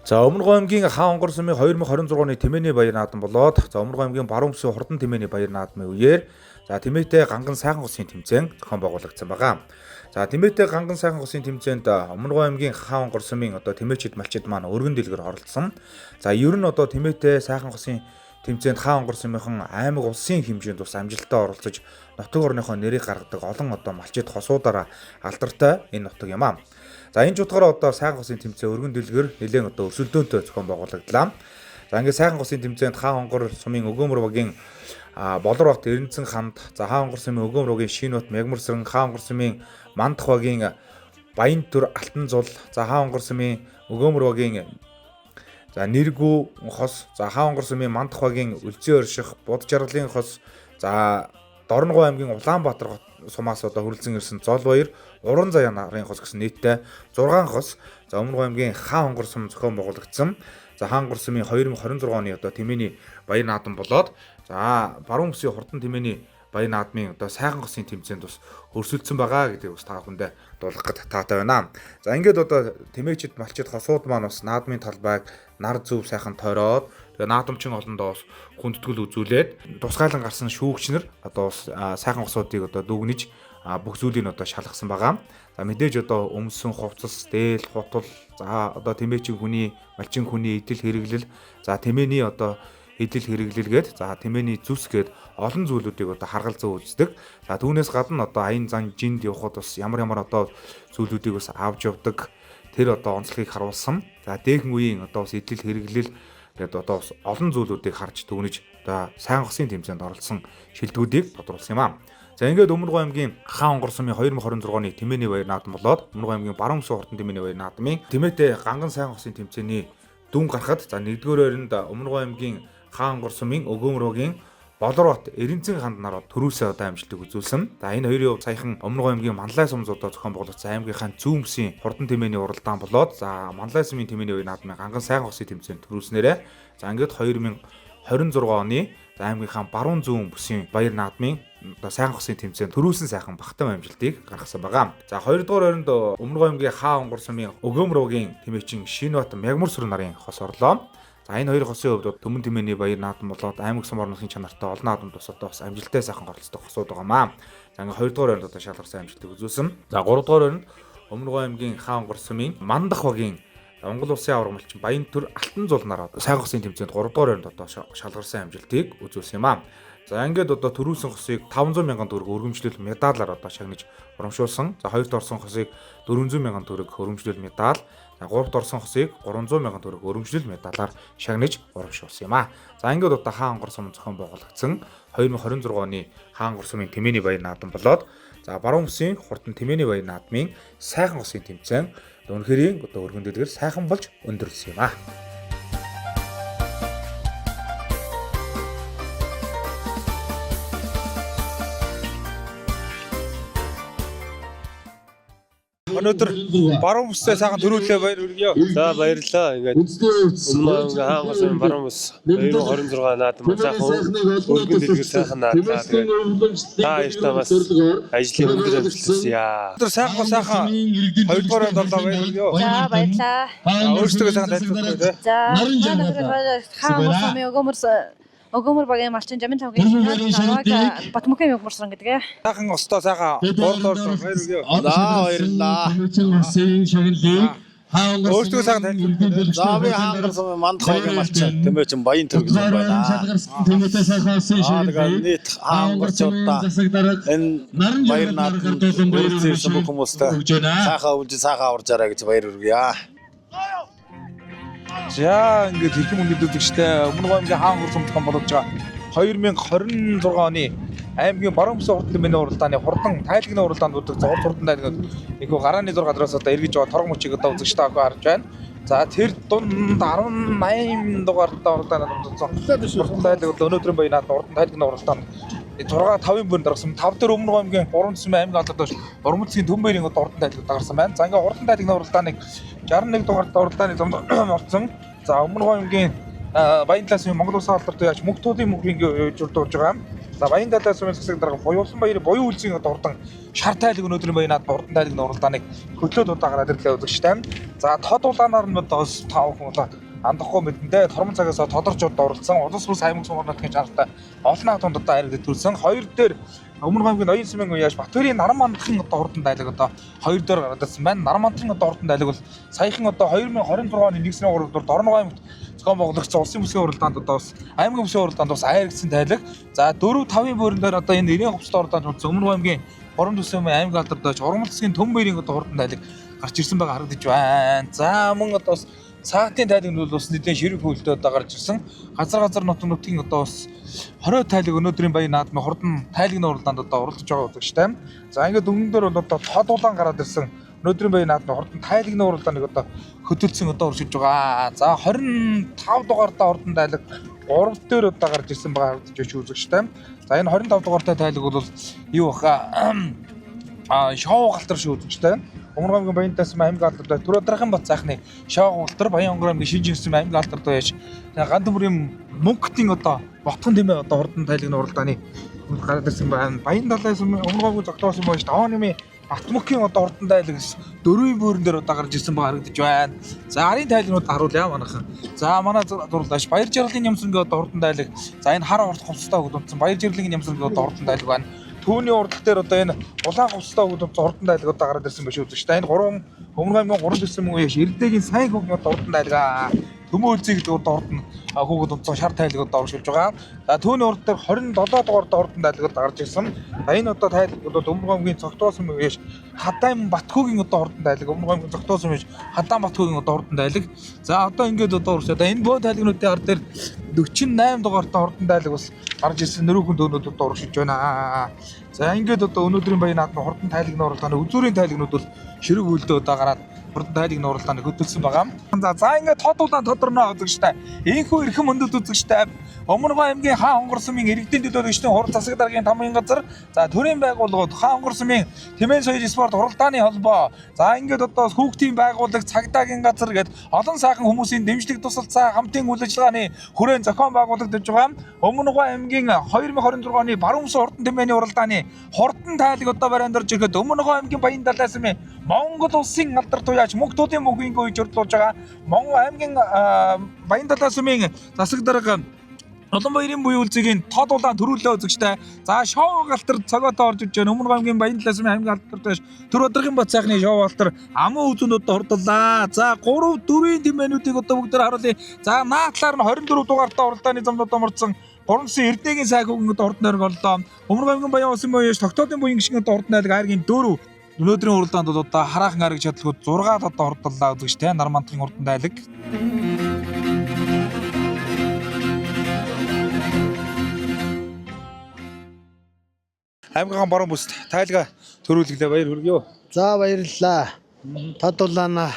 За Өмнө Гоомгийн хаан хонгор сумын 2026 оны тэмээний баяр наадам болоод за Өмнө Гоомгийн баруун бүсийн хурдан тэмээний баяр наадмын үеэр за Тэмээтэй ганган сайхан хусын тэмцээн зохион байгуулагдсан байгаа. За Тэмээтэй ганган сайхан хусын тэмцээнд Өмнө Гоомгийн хаан хонгор сумын одоо тэмээчид малчид маань өргөн дэлгэр оролцсон. За ер нь одоо Тэмээтэй сайхан хусын тэмцээнд хаан хонгор сумынхан аймаг улсын хэмжээнд бас амжилттай оролцож нутаг орныхоо нэрийг гаргадаг олон одоо малчид хосуудаараа алдартай энэ нутаг юм аа. За энэ жутгаараа одоо сайхан хусын тэмцээн өргөн дэлгэр нэлээд одоо өрсөлдөөнтэй зохион байгуулагдлаа. За ингээд сайхан хусын тэмцээнд хаан хонгор сумын Өгөөмөр багийн Болор багт Эрдэнэцэн ханд, за хаан хонгор сумын Өгөөмөр багийн Шинбат Мягмарсран, хаан хонгор сумын Мандах багийн Баянтүр Алтан зул, за хаан хонгор сумын Өгөөмөр багийн за Нэргүү хос, за хаан хонгор сумын Мандах багийн Үлзий орших, Буд жаргалын хос, за Дорногов аймгийн Улаанбаатар сумаас одоо хөрөлцөн ирсэн Золбаяр, Уран заяа нарын хос гэсэн нийтдээ 6 хос за Өмнө Гоомгийн хаан хонгор сум зохион байгуулагдсан. За хаан хонгор сумын 2026 оны одоо тэмээний баяр наадам болоод за баруун бүсийн хурдан тэмээний баяр наадмын одоо сайхан хосын тэмцээнд бас өрсөлдсөн байгаа гэдэг бас та бүхэндээ дуулгахад таатай байна. За ингээд одоо тэмээчид малчид хосууд маань бас наадмын талбайг нар зөв сайхан тойроод тэгээ наадамчин олондоо бас хүндэтгэл үзүүлээд тусгайлан гарсан шүүгчнэр одоо бас сайхан хосуудыг одоо дүгнэж бүх зүйлийг одоо шалгасан байгаа. За мэдээж одоо өмсөн хувцас, дээл, хутал, за одоо тэмээчин хүний, малчин хүний идэл хэрэглэл, за тэмээний одоо идэл хэрэглэлгээд, за тэмээний зүс гээд олон зүйлүүдийг одоо харгалзан үздэг. За түүнээс гадна одоо аян зан жинд явхад бас ямар одоо зүйлүүдийг бас авч явдаг. Тэр одоо онцлогийг харуулсан. За дээхэн үеийн одоо бас идэл хэрэглэл тэгээд одоо бас олон зүйлүүдийг харж дүгнэж одоо сайхан хосын тэмцээнд оролцсон шилдэгүүдийг тодруулсан юм аа. За ингээд Өмнө Гоомгийн хаан хонгор сумын 2026 оны тэмээний баяр наадам болоод Өмнө Гоомгийн баруун бүсийн хурдан тэмээний баяр наадмын Тэмээтэй ганган сайхан хосын тэмцээний дүн гарахад за 1-р ойронд Өмнө Гоомгийн хаан хонгор сумын Өгөөмөр багийн Болор бат Эрдэнэцэн ханд нарууд төрөөсөө одоо амжилтыг үзүүлсэн. За энэ хоёрын хувьд саяхан Өмнө Гоомгийн Манлай сум зуудаа зохион байгуулагдсан аймгийнхаа зүүн бүсийн хурдан тэмээний уралдаан болоод за Манлай сумын тэмээний баяр наадмын ганган сайхан хосын тэмцээнд төрүүлснээрээ за ингээд 2026 оны за аймгийнхаа баруун зүүн бүсийн баяр наадмын одоо сайхан хосын тэмцээнд төрүүлсэн сайхан багтаан амжилтыг гаргасан байгаа. За 2-р ойронд Өмнө Гоомгийн хаан хонгор сумын Өгөөмөр багийн тэмээчин Шинбат Мягмарсран нарын хос орлоо. За энэ хоёр хосын хувьд төмөн тэмээний баяр наадам болоод аймаг сум орносын чанартай олон наадамд бас одоо бас амжилттай сайхан оролцдог хосууд байгаамаа. За ингээ 2-р ойронд одоо шалгарсан амжилтыг үзүүлсэн. За 3-р ойронд Өмнө Гоомгийн хаан хонгор сумын Мандах багийн Монгол улсын аварга малчин Баянтүр Алтан зул нараа сайхан хосын тэмцээнд 3-р ойронд одоо шалгарсан амжилтыг үзүүлсэн юм аа. За ингээд одоо төрүүлсэн хосыг 500 мянган төгрөг өргөмжлөл медалаар одоо шагнаж урамшуулсан. За хоёрт орсон хосыг 400 мянган төгрөг өргөмжлөл медаль, за гуравт орсон хосыг 300 мянган төгрөг өргөмжлөл медалаар шагнаж урамшуулсан юм аа. За ингээд одоо хаан хонгор сум зохион байгуулагдсан 2026 оны хаан хонгор сумын тэмээний баяр наадам болоод за баруун бүсийн хурдан тэмээний баяр наадмын сайхан хосын тэмцээн үнэхэрийн одоо өргөн дэлгэр сайхан болж өндөрлсөн юм аа. өнөөдөр баруун бүстэй сайхан төрүүлээ баяр хүргэе. За баярлалаа. Ингээд өмнө хаангасан баруун бүс 2026 наадам сайхан өргөн дэлгэр сайхан наадлаа. Та ястаа бас ажлын өндөр амжилтсанья. Өнөөдөр сайхан 2-р ондоо баяр хүргэе. За баярлаа. Өөрсдөө сайхан тайлбарлах үү? За хаан Огомор багийн малчин жамин тавгийн Батмукын өгмөрсөн гэдэг. Сайхан остоо сайхан 3-р баяр хүргэе. За баярлалаа. Өөрсдөө сайхан тайлбарлах. За би хаангасан мандхайгийн малчин тэмээ чин баян төргсөн байна. Тэгээд нийт хаангорчуудаа энэ баяр наадманд үргэлжлүүлсэн бүх хүмүүстээ сайхан өвж сайхан аваржаарай гэж баяр хүргье. За ингээд хэрхэн мөнгөд үзэгчтэй өмнө аймгийн хаан хурцамтхан болж байгаа 2026 оны аймгийн баруун бүсийн хурдан тэмээний уралдааны хурдан тайлагны уралдаанд үүдэг зурд хурдан тайлгнууд ихөө гарааны зур гадраас одоо эргэж байгаа торг мөчийг одоо үзэгчтэй авах харж байна. За тэр дунд 18 дугаартай уралдаанд орсон. Хурдан тайлаг өнөөдрийн баян наадмын хурдан тайлагны уралдаанд 6-5-ын бүрэн дарсан. 5 дээр өмнө аймгийн 3 цэсмэн аймгийн алдартай Урмцгийн Төмбөрийн одоо хурдан тайлагд дарсан байна. За ингээ хурдан тайлагны уралдааныг 61 дугаартай уралдааны зам орсон. За өмнө аймгийн Баян талаас Монгол Улсын алдартай яаж мөнхтүүдийн мөнхийг журдуулж байгаа. За Баян талаас засаг дарга буюулсан баяр буюу үлзийн одоо хурдан шар тайлаг өнөөдрийн баян наадмын хурдан тайлагны уралдааныг хөтлөөд удаагаар ирлээ үзэгчтэй. За тод улаанаар нь одоо 5 хүн андахгүй мэдэндээ тормон цагаас тодорч оролцсон улс улс аймаг сумгуудын чанартай олон наадмууд одоо ариг төрүүлсэн. 2 дээр өмнө аймгийн ноён сүмэн үеаш Батбаярын Наран мандахын одоо хурдан тайлаг одоо 2 дээр гараад ирсэн байна. Наран мандахын одоо хурдан тайлаг бол саяхан одоо 2026 оны 1 сарын 3-нд Дорногов аймагт зохион байгуулагдсан улсын бүсгийн уралдаанд одоо бас аймгийн бүсгийн уралдаанд бас айргдсан тайлаг. За 4-5-ын бүрэн дээр одоо энэ 90 хувцастай уралдаанд хүрсэн өмнө аймгийн Горон төсөөм аймгийн алдартай Урмцгийн Төмбөрийн одоо хурдан тайлаг гарч ирсэн байгаа харагдаж байна. За мөн одоо бас цаатын тайлаг нь бол бас нэгэн ширэг хөвөлтөд одоо гарч ирсэн. Газар нутгийн одоо бас 20 тайлаг өнөөдрийн баян наадмын хурдан тайлагны уралдаанд одоо оролцож байгаа үзэгчтэй. За ингээд өмнөдөр бол одоо тод улаан гараад ирсэн өнөөдрийн баян наадмын хурдан тайлагны уралдааныг одоо хөтөлсөн одоо өршиж байгаа. За 25 дугаартай хурдан тайлаг 3 дээр одоо гарч ирсэн байгаа харагдаж үзэгчтэй. За энэ 25 дугаартай тайлаг бол юу баха шоу галтар шүү үзэгчтэй. Өмнө аймгийн Баян талаас аймгийн алдартай Түр Адрахын бат сайхны шоу галтар Баян аймгийн Шинжинсэн аймгийн алдартай яаш ган төмрийн мөнгөтийн одоо ботхон тэмээ одоо хурдан тайлагны уралдааны гараад ирсэн байна. Баян талаас өмнө аймгийн зогтоосон байж 5 нэмийн Батмукийн одоо хурдан тайлаг 4-ийн бүрэн дээр одоо гарч ирсэн байгаа харагдаж байна. За арын тайлагнууд харуулъя манайхан. За манай дурлаач Баяр Жаргалын Нямсрангийн одоо хурдан тайлаг. За энэ хар урт хувцастай өгдөнцөн Баяр Жаргалын Нямсрангийн одоо хурдан тайлаг байна. Түүний урдтал дээр одоо энэ улаан хувцастай өгдөнцөн хурдан тайлаг одоо гараад ирсэн биш үү гэж. Энэ 3 өмнө аймгийн 3 дэсэм үеэш Эрдэнэгийн сайн хөвгний одоо хурдан тайлгаа. Төмөө үлзий гэдэг одоо хурдан хүүхэд онцгой шар тайлаг одоо оршуулж байгаа. За түүний урд дээр 27 дугаартай хурдан тайлаг гарч ирсэн. Энэ одоо тайлаг бол өмнө аймгийн цогтоосон үеэш Хадаан Батхүүгийн одоо хурдан тайлаг өмнө аймгийн цогтоосон үеэш Хадаан Батхүүгийн одоо хурдан тайлаг. За одоо ингээд одоо оршоо. Энэ бөө тайлагнуудын ар дээр 48 дугаартай хурдан тайлаг бас гарч ирсэн нөрөөхөн төөнүүд одоо оршиж байна. За ингээд одоо өнөөдрийн баян наадмын хурдан тайлагны уралдааны үзүүрийн тайлагнууд бол ширэг үлдээ одоо гараад хурдан тайлагны уралдааныг хөтөлсөн байгаа. За ингээд тод улаан тодорноо үзэгчтэй. Ийхүү эрхэм мөндөд үзэгчтэй. Өмнө аймгийн хаан хонгор сумын иргэдийн төлөөлөгчдийн хурд засаг даргын тамгын газар, за төрийн байгууллагууд хаан хонгор сумын Тэмээ соёл спорт уралдааны холбоо. За ингээд одоо хүүхдийн байгууллага цагдаагийн газар гээд олон сайхан хүмүүсийн дэмжлэг тусалцаа хамтын үйл ажиллагааны хүрээнд зохион байгуулагдаж байгаа. Өмнө аймгийн 2026 оны баруун бүсийн хурдан тэмээний уралдааны хурдан тайлаг одоо бариандарж ирэхэд өмнө аймгийн Баян талаас нь Монгол улсын алдар туяач мөнхтүүдийн мөнхийн үеийг журдуулж байгаа. Монгол аймгийн Баян талаас нь засаг дарга Олон баярын буюу үлзгийн тод улаан төрүүлээ үзэгчтэй. За шоу галтар цагаатаа орж иж байна. Өмнө аймгийн Баян талаас нь аймгийн алдартай Түр Адрахын бат сайхны шоу галтар амын үзүүнд одоо хурдлаа. За 3-4-ийн тэмээнүүдийг одоо бүгд харуулъя. За наадлаар нь 24 дугаартай уралдааны замд одоо мордсон Гурамсын Эрдэнэгийн сайх хөвгөнд хурдан тайраг орлоо. Өмнө аймгийн Баян улсын буюу тогтоодын буян гişгэн одоо хурдан тайраг айргийн 4 өнөөдрийн уралдаанд бол одоо хараахан арга чадлагууд 6 одоо хурдлаа үзэгчтэй. Нар мандахын хурдан тайлаг. Аймгийн баруун бүст тайлга төрүүлглээ баяр хүргэе. За баярлалаа. Тод улаана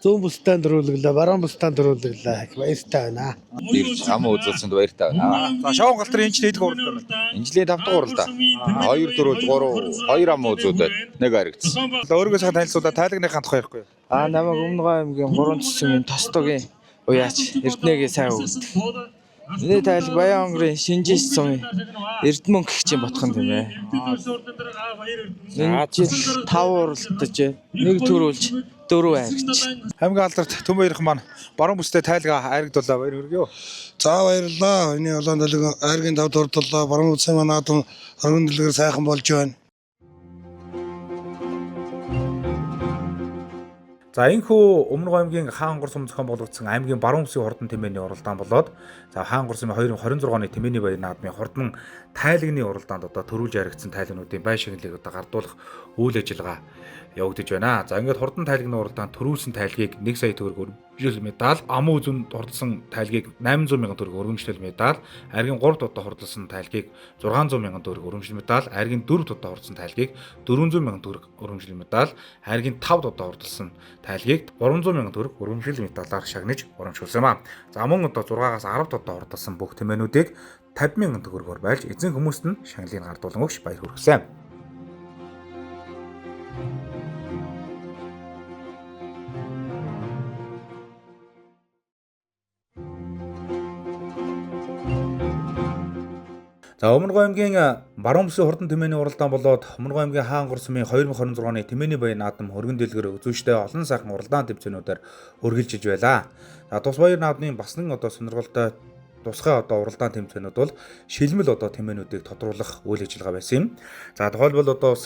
зүүн бусдад төрүүлглээ, баруун бусдад төрүүлглээ. Их баяртай байна. Ирж ам үзүүлсэнд баяртай байна. За шоуун галтар энэчний хэд гурал байна. Инжлийн 5 дахь уралдаа 2 4 3 2 ам үзүүлээд нэг харагдсан. Өөрийгөө сайхан танилцуулаад тайлагныхаа тухай ярихгүй. Намайг Өмнөгов аймгийн 3 цэцгийн Тостогийн уяач Эрдэнэгийн сайн өгдөг. Миний тайлбар Баян хонгорын Шинжис сумын Эрдмөн гэгчийн ботхон тийм ээ. Энэ жил 5 уралдаж, 1 төрүүлж, 4 хайрч. Хамгийн алдарт Төмбаярхан маань баруун бүстэй тайлгаа хайрагдуулаа баяр хүргэе. За баярлалаа. Миний улаан дэлгэн айргийн давд урдлаа. Баруун улсын манай наадам өргөн дэлгэр сайхан болж байна. За энэхүү Өмнөгов аймгийн Хаангур сум зохион болгогдсон аймгийн баруун бүсийн хурдан тэмээний уралдаан болоод за Хаангур сумын 2026 оны тэмээний баяр наадмын хурдан тайлагны уралдаанд одоо төрүүлж яригдсан тайлагнуудын бай шагналыг одоо гардуулах үйл ажиллагаа явагдаж байна. За ингээд хурдан тайлагны уралдаанд төрүүлсэн тайлагийг 1 сая төгрөг өргөмжлөл медаль, амын үзүнд хурдсан тайлагийг 800 мянган төгрөг өргөмжлөл медаль, айргийн 3 удаа хурдсан тайлагийг 600 мянган төгрөг өргөмжлөл медаль, айргийн 4 удаа хурдсан тайлагийг 400 мянган төгрөг өргөмжлөл медаль, айргийн 5 удаа хурдсан тайлагийг 300 мянган төгрөг өргөмжлөл медалаар шагнаж урамшуулсан юм аа. За мөн одоо 6-аас 10 удаа хурдсан бүх тэмээнүүдийг 50 мянган төгрөгөөр байлж эзэн хүмүүст нь шагналыг гардуулан өгч баяр хүргэсэн. За Өмнөгов аймгийн баруун бүсийн хурдан тэмээний уралдаан болоод Өмнөгов аймгийн Хаангур сумын 2026 оны тэмээний баяр наадам хөргөн дэлгэр үзүүштэй олон сайхан уралдаан тэмцээнүүдээр үргэлжилж байлаа. За тус баяр наадмын бас нэг одоо сонирхолтой тусгай одоо уралдаан тэмцээнүүд бол шилмэл одоо тэмээнүүдийг тодруулах үйл ажиллагаа байсан юм. За тухайлбал одоо бас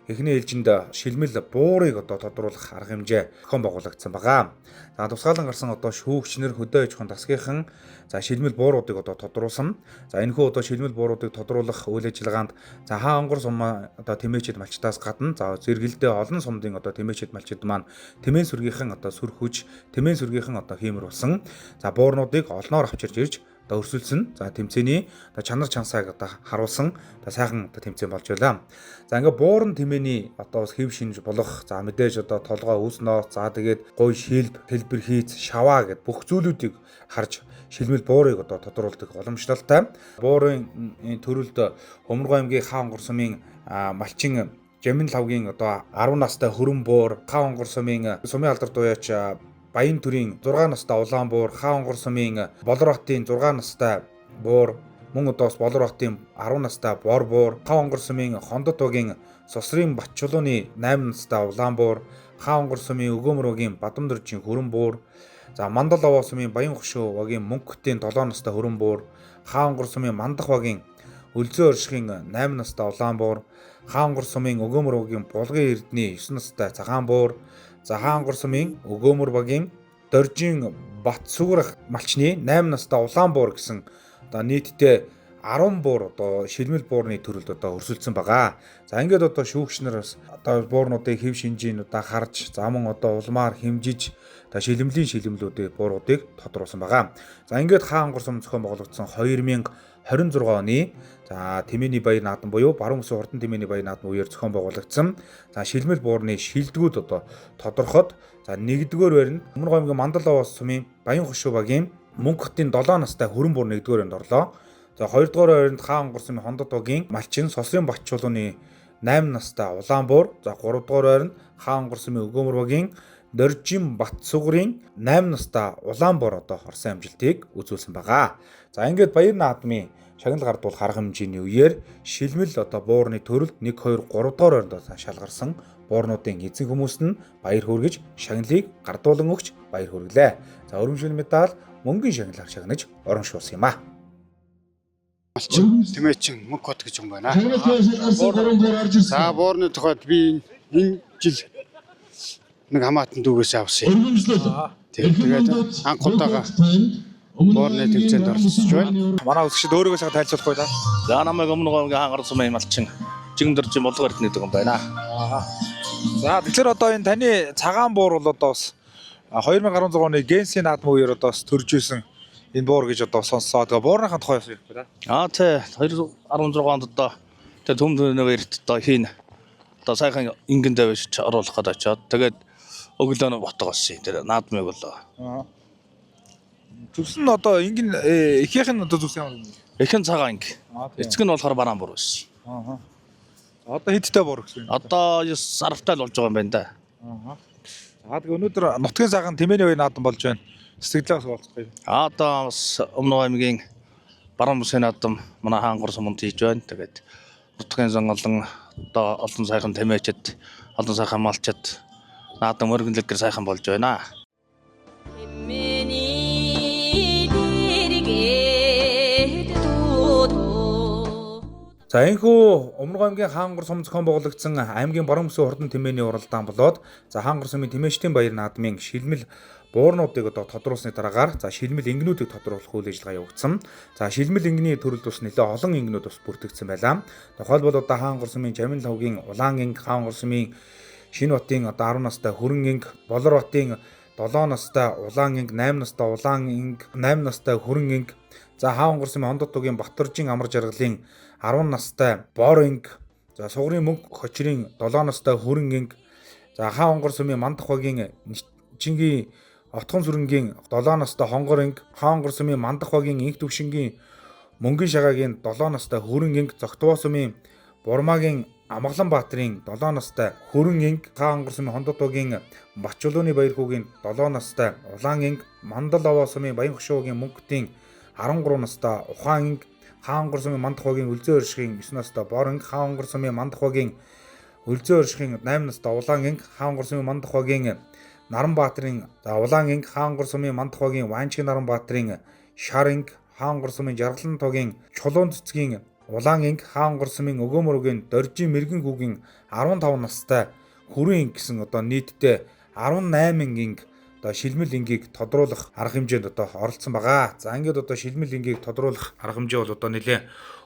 эхний ээлжинд шилмэл буурыг одоо тодруулах арга хэмжээ зохион байгуулагдсан байгаа. За тусгаалan гарсан одоо шүүгчнэр хөдөө аж ахуйн тасгийнхан за шилмэл бууруудыг одоо тодруулсан. За энэхүү одоо шилмэл бууруудыг тодруулах үйл ажиллагаанд за Хаангур сум одоо тэмээчэд малчтаас гадна за зэрэгэлдээ олон сумдын одоо тэмээчэд малчид маань тэмээн сүргийнхэн одоо сүр хүч тэмээн сүргийнхэн одоо хиймэр болсон. За буурнуудыг олноор авчирж ирж одоо өрсөлдсөн. За тэмцээний одоо чанар чансааг одоо харуулсан одоо сайхан одоо тэмцээн болж байлаа. За ингээ буурн тэмээний одоо хэв шинж болох за мэдээж одоо толгой үс ноо за тэгээд гой шилб хэлбэр хийц шаваа гэд бүх зүйлүүдийг харж шилмэл буурыг одоо тодруулдаг уламжлалтай. Буурын төрөлд Өмнөгов аймгийн Хаангур сумын малчин Жамин лавгийн одоо 10 настай хөрөн буур, Хаангур сумын алдарт уяач Баян төрийн 6 настай улаан буур, Хаангур сумын Болорхотын 6 настай буур, мөн одоос Болорхотын 10 настай бор буур, Хаангур сумын Хондот багийн Сосрын Батчулууны 8 настай улаан буур, Хаангур сумын Өгөөмөрөгийн Бадамдөржийн хөрөн буур, за Мандалаваа сумын Баян хошуу багийн Мөнгөтийн 7 настай хөрөн буур, Хаангур сумын Мандах багийн Өлзөө оршихын 8 настай улаан буур, Хаангур сумын Өгөөмөрөгийн Булгын Эрдэнэ 9 настай цагаан буур, за Хаангур сумын Өгөөмөр багийн Доржийн Бат Сүграх малчны 8 настай улаан буур гэсэн одоо нийтдээ 10 буур одоо шилмэл буурны төрөлд одоо өрсөлдсөн байгаа. За ингээд одоо шүүгчнэр бас одоо буурнуудыг хэв шинжийн удаа харж за мөн одоо улмаар хэмжиж одоо шилмлийн шилмлүүдийн бууруудыг тодруулсан байгаа. За ингээд Хаангур сум зохион байгуулагдсан 2026 оны за тэмээний баяр наадам буюу баруун бүсийн хурдан тэмээний баяр наадам үеэр зохион байгуулагдсан. За шилмэл буурны шилдэгүүд одоо тодорхойд за 1-р байранд Өмнөгов аймгийн Мандалаваа сумын Баян хошуу багийн Мөнгөтийн 7 настай хөрөн буур 1-р байранд орлоо. За 2-р байранд Хаангур сумын Хондот багийн малчин Сосрын Батчулууны 8 настай улаан буур, за 3-р байранд Хаангур сумын Өгөөмөр багийн Доржийн Бат Сүгрийн 8 настай улаан буур одоо орсон амжилтыг үзүүлсэн байгаа. За ингээд баяр наадмын шагнал гардуулах арга хэмжээний үеэр шилмэл одоо буурны төрөлд 1 2 3-р байранд шалгарсан буурнуудын эзэн хүмүүст нь баяр хүргэж шагналыг гардуулан өгч баяр хүргэлээ. За өргөмжлөл медаль мөнгөний шагналаар шагнаж урамшуулсан юм аа. Малчин тэмээчин Мөнгөт гэж юм байна. За буурны тухайд би энэ жил нэг хамаатан дүүгээс авсан. Тэгээд анхудаага буурны тэмцээнд оролцож байна. Манай үзэгчид өөрийгөө сайхан тайлцуулах байлаа. За намайг Өмнөгов аймгийн Хаангур сумын малчин Жигмдэржин Булгын Эрдэнэ гэдэг юм байна. За тэгэхээр одоо энэ таны цагаан буур бол одоо бас 2016 оны Генсийн наадмын үеэр одоо бас төрж исэн энэ буур гэж одоо сонссоо. Тэгээ буурныхаа тухай бас ярихгүй да. Тий 2016 онд одоо төмдөө эрт одоо хийн одоо сайхан ингэн дэвш оруулах гээд очиод тэгээд өглөөний ботгоос тэр наадмыг болоо. Зүс нь одоо ингэн ихийнх нь одоо зүс ямар юм? Эхэн цагаан инг. Эцэг нь болохоор бараан бур байсан. Одоо хэдтэй буур гэсэн. Одоо 9 сарвтай л болж байгаа юм байна да. Тэгээ өнөөдөр нутгийн цагаан тэмээний үе наадам болж байна. Сэтгэлээс уулзах юм. Одоо бас Өмнөг аймгийн баруун бүсгийн наадам манай хаангур суманд хийж байна. Тэгээд нутгийн сонголон одоо олон сайхан тэмээчд, олон сайхан малчд наадам өргөнлөгөр сайхан болж байна. За энэхүү Өмнөг аймгийн хаангур сум зохион байгуулагдсан аймгийн баруун бүсийн хурдан тэмээний уралдаан болоод за хаангур сумын тэмээчдийн баяр наадмын шилмэл буурнуудыг одоо тодруулсны дараагаар за шилмэл ингэнүүдийг тодруулах үйл ажиллагаа явагдсан. За шилмэл ингэний төрөлд бас нэлээд олон ингэнүүд бас бүртгэгдсэн байлаа. Тухайлбал одоо хаангур сумын Жамин лавгийн улаан инг, хаангур сумын Шинэ Батын одоо 10 настай хүрэн инг, Болор Батын 7 настай улаан инг, 8 настай улаан инг, 8 настай хүрэн инг. За хаангур сумын Ондот тугийн Батөржин амар жаргалын 10 настай бор инг. За сугрын мөнх хочрын 7 настай хүрэн инг. За хаангур сумын Мандах багийн Чингийн Отхон сүрэнгийн 7 настай хонгор инг, хаангур сумын Мандах багийн Инх төвшингийн Мөнгөн шагагийн 7 настай хүрэн инг, Зогтвоо сумын Бурмагийн Амгалан Баатрын 7 настай хүрэн инг, хаангур сумын Хондот багийн Бачулууны баяр хүүгийн 7 настай улаан инг, Мандал аваа сумын Баян хошуугийн Мөнгөтийн 13 настай ухаан инг, хаангур сумын Мандах багийн Үлзэн оршихын 9 настай бор инг, хаангур сумын Мандах багийн Үлзэн оршихын 8 настай улаан инг, хаангур сумын Мандах багийн Наранбаатрын за улаан инг, хаангур сумын Мандах багийн Ванчиг Наранбаатрын шар инг, хаангур сумын Жаргалан тогийн Чулуун цэцгийн улаан инг, хаангур сумын Өгөөмөрөгийн Доржийн Мэргэн хүүгийн 15 настай хүрэн инг гэсэн одоо нийтдээ 18 инг одоо шилмэл ингийг тодруулах арга хэмжээнд одоо оролцсон байгаа. За ингээд одоо шилмэл ингийг тодруулах арга хэмжээ бол одоо нэлээ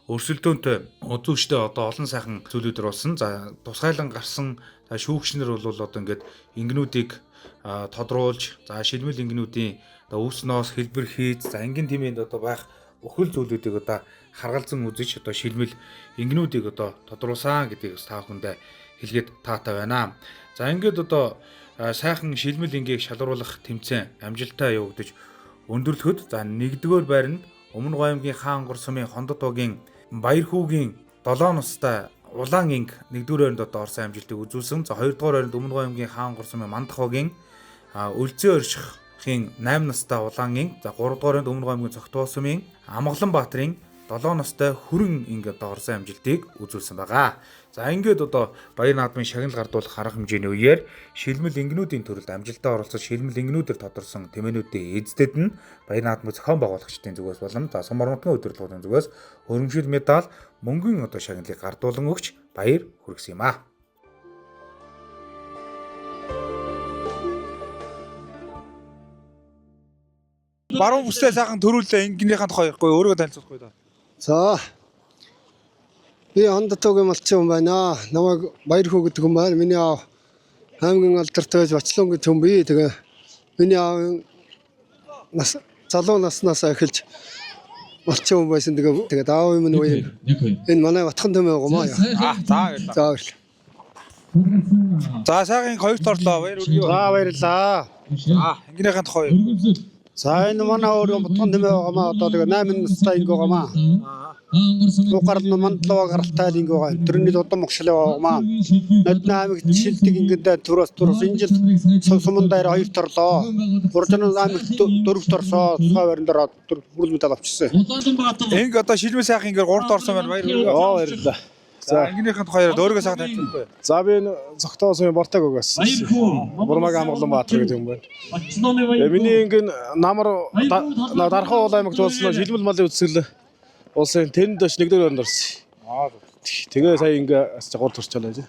өрсөлдөөнтэй үзүүштэй одоо олон сайхан зүйлүүдэр болсон. За тусгайлан гарсан за шүүгчнэр бол одоо ингээд ингэнүүдийг тодруулж за шилмэл ингэнүүдийн одоо үс ноос хэлбэр хийж за ангийн тэмээнд одоо байх бүхэл зүйлүүдийг одоо харгалзан үзэж одоо шилмэл ингэнүүдийг одоо тодруулсан гэдгийг та бүхэндээ хэлгээд таатай байна. За ингээд одоо сайхан шилмэл ингийг шалруулах тэмцээн амжилттай явагдаж өндөрлөхөд за 1-р байранд Өмнөг аймгийн хаангур сумын Хондот багийн Баяр хүүгийн 7 настай улаан инг 1-р байранд одоо орсон амжилтыг үзүүлсэн. За 2-р байранд Өмнөг аймгийн хаангур сумын Мандах багийн Үлзэн оршихын 8 настай улаан инг, за 3-р байранд Өмнөг аймгийн Зогтвоо сумын Амгалан Баатрын 7 настай хүрэн инг одоо орсон амжилтыг үзүүлсэн байгаа. За ингээд одоо баяр наадмын шагнал гардуулах арга хэмжээний үеэр шилмэл ингэнүүдийн төрөлд амжилттай оролцож шилмэл ингэнүүдээр тодорсон тэмээнүүдийн эздэд нь баяр наадмын зохион байгуулагчдын зүгээс болон за сум орнотын удирдлагын зүгээс хөрөмжил медаль мөнгөн одоо шагналыг гардуулан өгч баяр хүргэсэн юм а. Баруун бүстэй сайхан төрүүлээ ингэнийхэн тухай ярихгүй өөрийгөө танилцуулахгүй да. За би Хондот тугийн малчин хүн байна. Намайг Баяр хүү гэдэг хүн байна. Миний аав аймгийн алдартай Бачлуун гэдэг хүн би. Тэгээ миний аав залуу наснаас эхэлж малчин хүн байсан. Тэгээд аав юм уу энэ манай Батхан төмөө гомоо. За За сайхан хоёрт орлоо. Баяр үргэлж. За баярлаа. Ингэнийхэн тухай. За энэ манай өөрөө Батхан төмөө гомоо одоо тэгээ 8 настай ингэ гомоо. Угаарл Мандлаа гаралтай ингэ байгаа. Тэрний удан могшлоо гомоо. Нодны аймагт шилдэг ингээд төрөөс энэ жил суман дээр 2 торлоо. Гуржин аймагт 4 торсоо. Цаа баримдаар бүрэл медаль авчихсан. Ингээ одоо шилмэл сайхан ингээ 3-т орсон байна. Баяр үргэлж. Баярлалаа. За ингэнийхэн тухай өөрийгөө сайхан танилцуулъя. За би Зогтвоо сумын Бортог өгөөс. Бурмаг Амгалан Баатар гэдэг юм байна. Миний ингээ намар дархан уул аймагт болсон шилмэл малын үзсэл улсын тэнд дэш 1-р байранд орсон. Тэгээ сая ингээ 3 төрчлөө тий.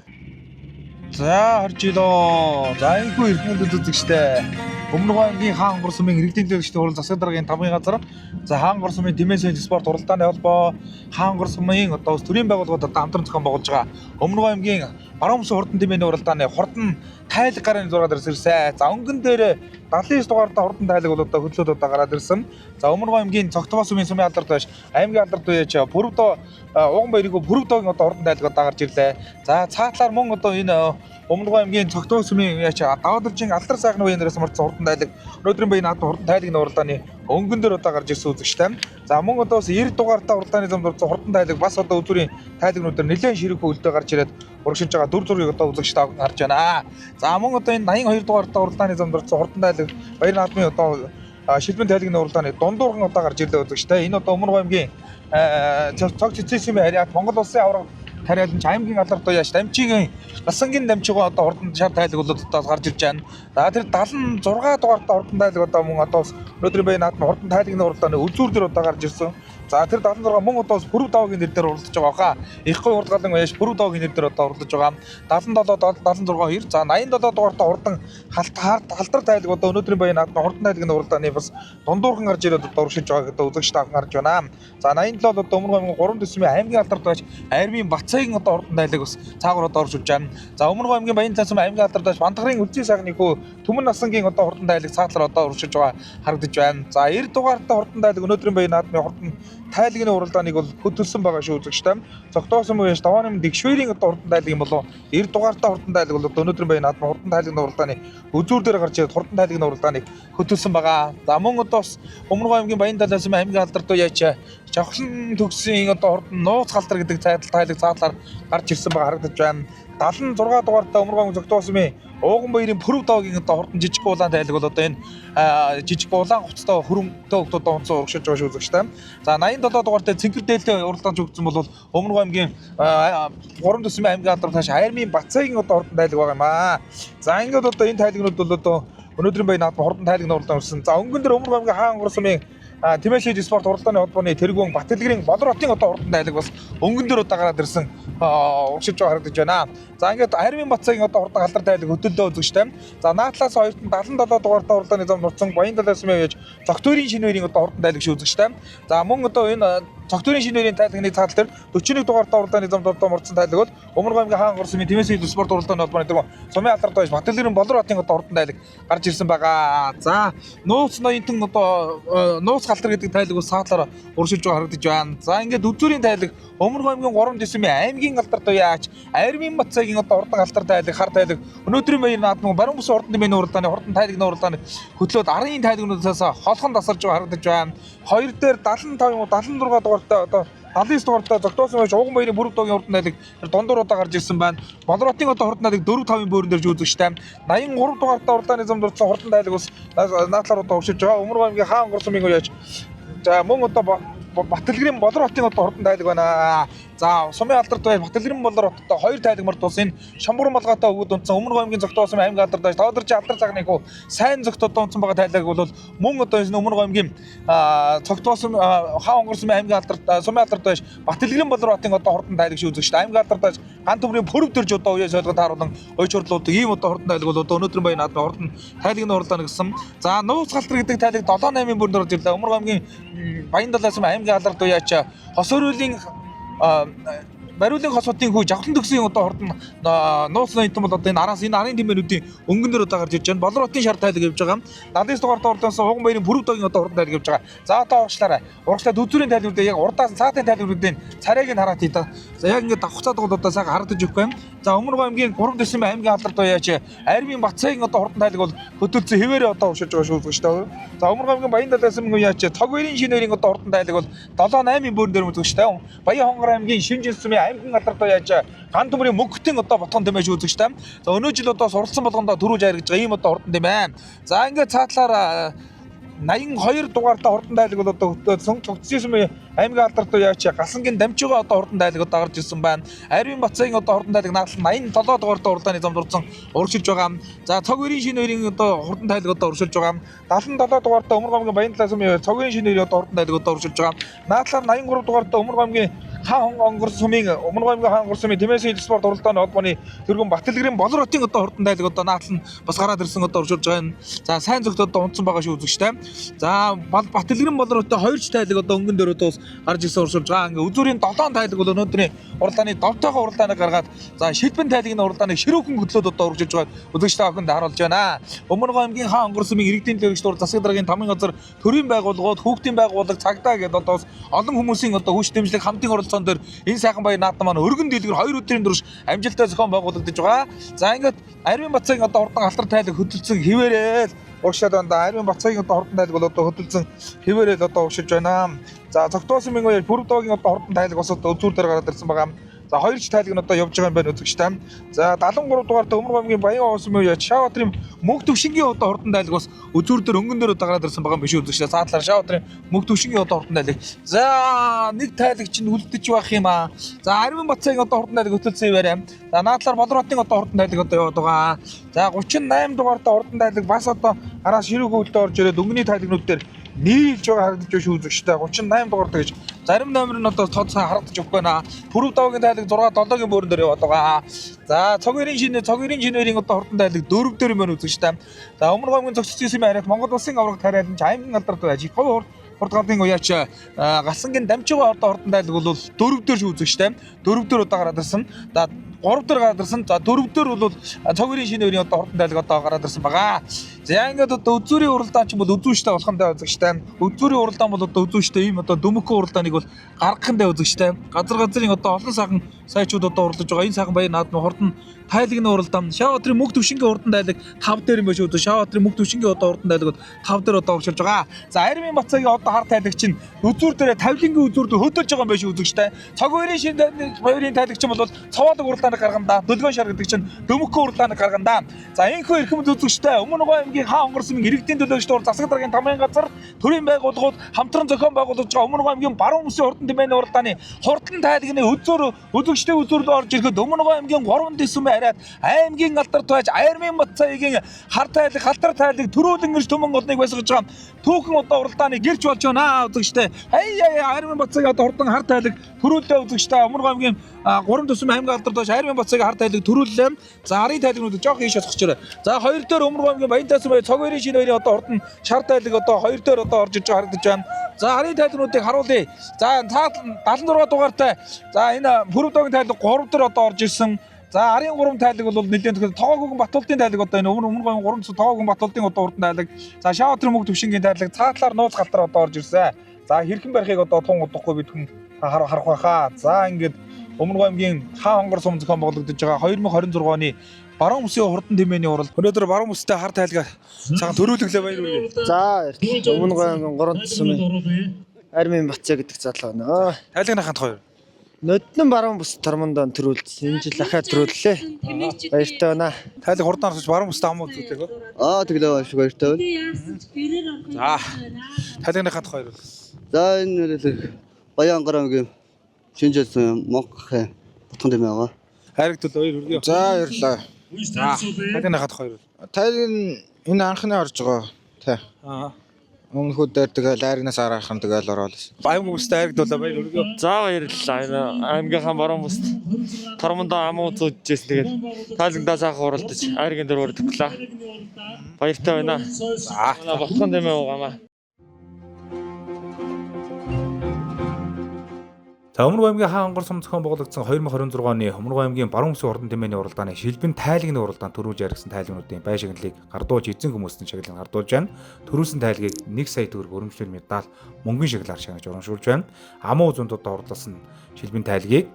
За орж илоо. За энэхүү эрдэмтэд үзэгчтэй. Өмнөг аймгийн хаангур сумын иргэдийн төлөвчдийн хурал засаг даргын 5-ын газар. За хаангур сумын Дэмэн спорт уралдааны холбоо хаангур сумын одоо төрийн байгууллагууд одоо хамтран зохион байгуулж байгаа. Өмнөг аймгийн баруун бүсийн хурдан тэмээний уралдааны хурдан тайлг гарын 6 дээрс ирсэн. За өнгөн дээр 79 дугаартаа хурдан тайлаг бол одоо хөдлөөд одоо гараад ирсэн. За Өмнөгов аймгийн Цогтгоо сумын сумын алдарт байж аймгийн алдарт байж Бүрвдөө Уган баярыг Бүрвдөөгийн одоо хурдан тайлаг одоо гарч ирлээ. За цаатлаар мөн одоо энэ Өмнөгов аймгийн Цогтгоо сумын яач Давадаржин алдар сайхны үеийнээс марцсан хурдан тайлаг өнөөдрийн баян наадам хурдан тайлагны уралдааны өнгөн дээр одоо гарч ирсэн үзэгчтэй. За мөн одоо бас 90 дугаартаа уралдааны замд орсон хурдан тайлаг бас одоо үзүүрийн тайлагнуудаар нэлээд ширүүх хөлдөө гарч ирээд урагшилж байгаа дүр зургийг одоо үзэгчтэй авах харж байна. За мөн одоо энэ 82 дугаартаа уралдааны замд орсон хурдан тайлаг баяр наадмын одоо шилбэн тайлагны уралдааны дундуурхан одоо гарч ирлээ үзэгчтэй. Энэ одоо Өмнөгов аймгийн цог цэцэсийн хариат Монгол улсын авраг тариаланч аймгийн алдарт яаш дамжигийн Гасангийн дамжигаа одоо хурдан шар тайлаг бол одоо гарч ирж байна. За тэр 76 дугаартаа хурдан тайлаг одоо мөн одоо өнөөдрийн баян наадмын хурдан тайлагны уралдааны үзүүр дээр одоо гарч ирсэн. За тэр 76 мөн одоо Бүрв давгийн нэр дээр уралдаж байгаа хаа. Их гой уралдаан яаш Бүрв давгийн нэр дээр одоо уралдаж байгаа. 77 76 2 за 87 дугаартаа хурдан халдар тайлаг одоо өнөөдрийн баян наадмын хурдан тайлагны уралдааны бас дундуурхан гарч ирээд одоо урагшилж байгааг одоо үзэгч таах гарч байна. За 87 одоо Өмнөгов аймгийн 3 төсвийн аймгийн алдарт байж Армийн Бацаагийн одоо хурдан тайлаг бас цаагаар одоо орж байна. За Өмнөгов аймгийн Баян цаасан аймгийн алдарт байж Бандагрын үлзий сайхны хөө Түмэн Насангийн одоо хурдан тайлаг цаатлаар одоо урагшилж байгаа харагдаж байна. За 90 дугаартаа хурдан тайлаг өнөөдрийн баян наадмын хурдан тайлагны уралдааныг бол хөдөлсөн байгаа шүү үзэгчтэй. Цогтгоо сумын яш Давааны Дэгшвэрийн одоо хурдан тайлаг юм болов 90 дугаартаа хурдан тайлаг бол одоо өнөөдрийн баян наадмын хурдан тайлагны уралдааны үзүүр дээр гарч ирээд хурдан тайлагны уралдааныг хөдөлсөн байгаа. За мөн одоо бас Өмнөгов аймгийн Баян талаас аймгийн алдарт яач Жавхлан төгсгийн одоо хурдан нууц галдар гэдэг тайлаг цаатлаар гарч ирсэн байгаа харагдаж байна. 76 дугаартаа Өмнөгов аймгийн Цогтгоо сумын Уган баярын Бүрв давгийн одоо хурдан жижиг улаан тайлаг бол одоо энэ жижиг улаан хувцастай хөрөмтэй хүмүүс одоо онцгой урагшилж байгаа шүү үзэгчтэй. За 87 дугаартаа Цэнгэр дээлтэй уралдаанч өгсөн бол Өмнөгов аймгийн 3 төсвийн аймгийн алдарт тааш Армийн Бацаагийн одоо хурдан тайлаг байгаа юм аа. За ингээд одоо энэ тайлагнууд бол одоо өнөөдрийн баян наадмын хурдан тайлагны уралдаан өрсөн. За өнгөн дээр Өмнөгов аймгийн Хаан гур сумын Тэмээшид спорт уралдааны холбооны тэргүүн Батэлгэрийн Болротын одоо хурдан тайлаг бас өнгөн дээр одоо гараад ирсэн урагшилж байгаа харагдаж байна. За ингээд Армийн Бацаагийн одоо хурдан халдар тайлаг хөдөлдөө үзэгчтэй. За наадлаас хоёрт нь 77 дугаартаа уралдааны замд орсон Баян талаас сумын яж Цогтөрийн шинээрийн одоо хурдан тайлаг шүү үзэгчтэй. За мөн одоо энэ Цогтөрийн шинээрийн тайлагны цаатал дээр 41 дугаартаа уралдааны замд орсон тайлаг бол Өмнөгов аймгийн Хаан гур сумын Тэмээшид спорт уралдааны холбооны тэргүүн сумын алдарт байж Батэлгэрийн Болротын одоо хурдан тайлаг гарч ирсэн байгаа. За нууц ноёнтон одоо нууц галдар гэдэг тайлаг бас цаатлаар урагшилж байгаа харагдаж байна. За ингээд үзүүрийн тайлаг Өмнөгов аймгийн 3 төсвийн аймгийн алдарт яач Армийн Бацаагийн одоо хурдан галдар тайлаг хар тайлаг өнөөдрийн баяр наадмын баруун бүсийн хурдан тэмээний уралдааны хурдан тайлагны уралдааны хөтлөөд арын тайлагнуудаас холхон тасарж байгаа харагдаж байна. Хоёр дээр 75 76 дугаартаа одоо 79 дугаартаа Цогтгоо сумын Уган баярын Бүрв давгийн хурдан тайлаг дундуур удаа гарч ирсэн байна. Болротын одоо хурдан тайлаг 4-5-ын бөөрөн дээр үзэгчтэй. 83 дугаартаа уралдааны замд орсон хурдан тайлаг бас наадлаар одоо урагшилж байгаа. Өмнөгов аймгийн Хаан гур сумын яач за мөн одоо Батэлгэрийн Болротын одоо хурдан тайлаг байна. За сумын алдарт байж Батэлгэрийн Болроттой 2 тайлаг март улсын Шамбуран малгайтай өгөөд унтсан Өмнөгов аймгийн Цогтгоо сумын аймгийн алдарт байж Давадаржин алдар цагны хөө сайн зөвхөд одоо унтсан байгаа тайлаг бол мөн одоо энэ Өмнөгов аймгийн Цогтгоо сумын Хаан гур сумын аймгийн алдарт сумын алдарт байж Батэлгэрийн Болротын одоо хурдан тайлаг шүү үзэгчтэй. Аймгийн алдарт байж Ган төмрийн Бүрв төрж одоо уяа солигод тааруулан ойч хурлууд ийм одоо хурдан тайлаг бол одоо өнөөдрийн баян наадмын хурдан тайлагны уралдаан гэсэн. За нууц галдар гэдэг тайлаг 7-8-ын бөөрөнд орж ирлээ. Өмнөгов аймгийн Баян талаас аймгийн алдарт уяач Хос өрөөлийн Бариулын хосуудын хүү Жавхлан төгсгийн одоо хурдан нууц ноёнтон бол одоо энэ араас энэ арын тэмээнүүдийн өнгөн дээр одоо гарч ирж байна. Болротын шар тайлаг явж байгаа. 79 дугаартаа уралдаансан Уган баярын Бүрв давгийн одоо хурдан тайлаг явж байгаа. За одоо урагшлаарай. Урагшлаад үзүүрийн тайлгуудыг яг урдаас цаатын тайлгуудын царайг нь хараад хийдэ. За яг ингээд давхцаад бол одоо сайхан харагдаж өгөхгүй юм. За Өмнөгов аймгийн 3 төсвийн аймгийн алдарт яач Армийн Бацаагийн одоо хурдан тайлаг бол хөдөлсөн хэвээрээ одоо урагшилж байгаа шүү үзэгчтэй. За Өмнөгов аймгийн Баян талаас мөн яач Цог баярын шинээрийн одоо хурдан тайлаг бол 7-8-ын бөөрөн дээр үзэгчтэй. Баян хонгор аймгийн Шинжин сумын аймгийн алдарт яач Ган төмрийн Мөнгөтийн одоо ботгон тэмээж үзэгчтэй. За өнөө жил одоо суралцсан болгондоо төрүүлж харагдж байгаа ийм одоо хурдан тэмээ. За ингээд цаатлаар 82 дугаартаа хурдан тайлаг бол одоо Цогцгийн сумын аймгийн алдарт яач Гасангийн дамжигаа одоо хурдан тайлаг одоо гарч ирсэн байна. Армийн Бацаагийн одоо хурдан тайлаг наадлан 87 дугаартаа уралдааны замд орсон урагшилж байгаа. За Цог баярын шинээрийн одоо хурдан тайлаг одоо урагшилж байгаа. 77 дугаартаа Өмнөгов аймгийн Баян талаас сумын Цог баярын шинээрийн одоо хурдан тайлаг одоо урагшилж байгаа. Наадлаар 83 дугаартаа Өмнөгов аймгийн хаан онгор сумын Өмнөг аймгийн хаан онгор сумын Тэмээсийн спорт уралдааны холбооны тэргүүн Батэлгэрийн болор хотын одоо хурдан тайлаг одоо наадлан бас гараад ирсэн одоо уршуулж байгаа юм. За сайн зөвхөн одоо унтсан байгаа шүү үзэгчтэй. За Батэлгэрийн болор хотын 2 ч тайлаг одоо өнгөн дээр одоо гарч ирсэн уршуулж байгаа. Ингээ үзүүрийн 7 тайлаг бол өнөөдрийн уралдааны 7 тойгоо уралдааныг гаргаад за шилбэн тайлагны уралдааныг ширүүхэн хөдлөөд одоо уршуулж байгаа үзэгчтэй охинд харуулж байна. Өмнөг аймгийн хаан онгор сумын иргэдийн төлөөлөгч дур засаг даргын тамгын газар төрийн байгууллагууд хүүхдийн байгууллага цагдаа гэдэг одоо олон хүмүүсийн одоо хүч дэмжлэг хамтын оролцоон дээр энэ сайхан баяр наадам маань өргөн дэлгэр 2 өдрийн турш амжилттай зохион байгуулагдаж байгаа. За ингээд Арвин Бацаагийн одоо хурдан алтар тайлаг хөдөлсөн хിവэрэл урагшаад байна. Арвин Бацаагийн одоо хурдан тайлаг бол одоо хөдөлсөн хിവэрэл одоо урагшиж байна. За цогтоосон мөнгөөр Пүрвдогийн одоо хурдан тайлаг бас одоо үзүүр дээр гараад ирсэн байгаа. За 2 ч тайлаг нь одоо явж байгаа юм байна үзэгчтэй. За 73 дугаартай Өмнөг аймгийн Баян Овсон мөн Шаваатрын Мөнх Төвшингийн одоо хурдан тайлаг бас үзүүр дээр өнгөн дээр одоо гараад ирсэн байгаа юм биш үзэгчтэй. Цаатлаар Шаваатрын Мөнх Төвшингийн одоо хурдан тайлаг. За нэг тайлаг чинь үлдэж байх юм аа. За Арвин Бацаагийн одоо хурдан тайлаг хөтөлсөн юм. За наадлаар Болор хотын одоо хурдан тайлаг одоо яваад байгаа. За 38 дугаартай хурдан тайлаг бас одоо араас ширүүг үлдээ орж ирээд өнгөний тайлагнууд дээр нийлж байгаа харагдаж байна шүү үзэгчтэй. 38 дугаартай гэж зарим номер нь одоо тод харагдаж өгөх байна. Пүрвдогийн тайлаг 6-7-гийн бөөрөн дээр яваад байгаа. За цогёрын шинээрийн одоо хурдан тайлаг 4 дээр юм үзэгчтэй. За Өмнөг аймгийн зохицолчийн сүмийн арайт Монгол улсын аврагт харайлан аймгийн алдарт байж хурд гардын уяач Галсангийн дамжгаа одоо хурдан тайлаг бол 4 дээр шүү үзэгчтэй. 4 дээр одоо гараад ирсэн. За 3 дээр гараад ирсэн. За 4 дээр бол цогёрын шинээрийн одоо хурдан тайлаг одоо гараад ирсэн байгаа. За ингээд одоо үзүүрийн уралдаан ч юм бол үзүүштэй болох нь даа үзэгчтэй. Үзүүрийн уралдаан бол одоо үзүүштэй ийм одоо дөмөкөө уралдааныг бол гаргах нь даа үзэгчтэй. Газрын одоо олон сайхан сайчууд одоо уралдаж байгаа. Энэ сайхан баяр наадмын хурдан тайлагны уралдаан Шаваатрын Мөнх Төвшингийн хурдан тайлаг 5 дээр юм байна шүү. Шаваатрын Мөнх Төвшингийн одоо хурдан тайлагууд 5 дээр одоо уршилж байгаа. За Арвин Бацаагийн одоо хар тайлаг чинь үзүүр дээр тавлингийн үзүүр дээр хөдөлж байгаа юм байна шүү үзэгчтэй. Цог хоёрын шин баярын тайлагч чинь бол цаваалаг уралдааныг гаргандаа. Дөлгөөн шар гэдэг чинь дөмөкөө уралдааныг гаргандаа. За энэхүү эрхэм үзэгчтэй Өмнөг аймгийн хаан онгор сумын иргэдийн төлөөлөгч дур засаг даргын тамгын газар төрийн байгууллагууд хамтран зохион байгуулж байгаа Өмнөг аймгийн баруун бүсийн хурдан тэмээний уралдааны хурдан тайлагны үзэгчтэй үзүүрд орж ирэхэд Өмнөг аймгийн 3 дэс сүмийн арайт аймгийн алдарт байж Арвин Бацаагийн хар тайлаг халтар тайлаг төрүүлэн ирж төмөн олныг байсгаж байгаа түүхэн одоо уралдааныг гэрч болж байна үзэгчтэй. Арвин Бацаагийн одоо хурдан хар тайлаг төрүүлээ үзэгчтэй. Өмнөг аймгийн 3 дэс сүмийн аймгийн алдарт байж Арвин Бацаагийн хар тайлаг төрүүлээ. За арын тайлагнууд жоох ийш осгочроо. За 2 дээр Өмнөг аймгийн Баянтай сүм цог хоёрын шинэ хоёрын одоо хурдан шар тайлаг одоо 2 дээр одоо орж иж харагдаж байна. За арын тайлагнуудыг харуулъя. За 76 дугаартай за энэ Пүрвдогийн тайлаг 3 дээр одоо орж ирсэн. За арын 3 тайлаг бол нэлээд тоогоогийн Батуулдын тайлаг одоо энэ Өмнөг аймгийн 3 тоогоогийн Батуулдын одоо хурдан тайлаг. За Шаваатрын Мөнх Төвшингийн тайлаг цаатлаар нууц галтар одоо орж ирсэн. За хэрхэн барихыг одоо тун удахгүй бид хүн харах байхаа. За ингээд Өмнөг аймгийн хаан онгор сум зохион байгуулагдаж байгаа 2026 оны баруун бүсийн хурдан тэмээний уралд. Өнөөдөр баруун бүстэй хар тайлгаа цагаан төрүүлглээ баяр үргээ. За Өмнөг аймгийн 3 сүмийн Арвин Бацаа гэдэг залуу байна. Тайлагны хант 2. Нөднөн баруун бүс тормондоо төрүүлсэн. Энэ жил ахаа төрүүллээ. Баяртай байна. Тайлаг хурдан орсож баруун бүстэй хамуу үзүүлээ. Тэглээ маш баяртай байна. За тайлагны хант 2. За энэ Баян аймгийн шинжилсэн Монголын бутхан тэмээ байгаа. Хайрагт баяр үргээ. За баярлалаа. За тайлагны хант 2. Тайлаг энэ анхны орж байгаа. Тэ. Өмнөхүүд дээр тэгэл айрнаас араахан тэгэл ороод. Аймгийн бүстэй хайрагт баяр үргээ. За баярлалаа. Аймгийн хаан баруун бүст тормондоо амуу зүүжжээс тэгээд тайлагдаа сайхан уралдаж айргийн дээр өрдөглөө. Баяртай байна. За бутхан тэмээ байгаамаа. За Өмнөг аймгийн хаан онгор сум зохион байгуулагдсан 2026 оны Өмнөг аймгийн баруун бүсийн хурдан тэмээний уралдааны шилбэн тайлагны уралдаанд төрүүлж яригсан тайлагнуудын бай шагналыг гардуулж эзэн хүмүүстэн шагналыг гардуулж байна. Төрүүлсэн тайлагийг 1 сая төгрөг өрөмжлөл медаль мөнгөний шагналаар шагнаж урамшуулж байна. Амуу зүүндудаа уралдсан шилбэн тайлагийг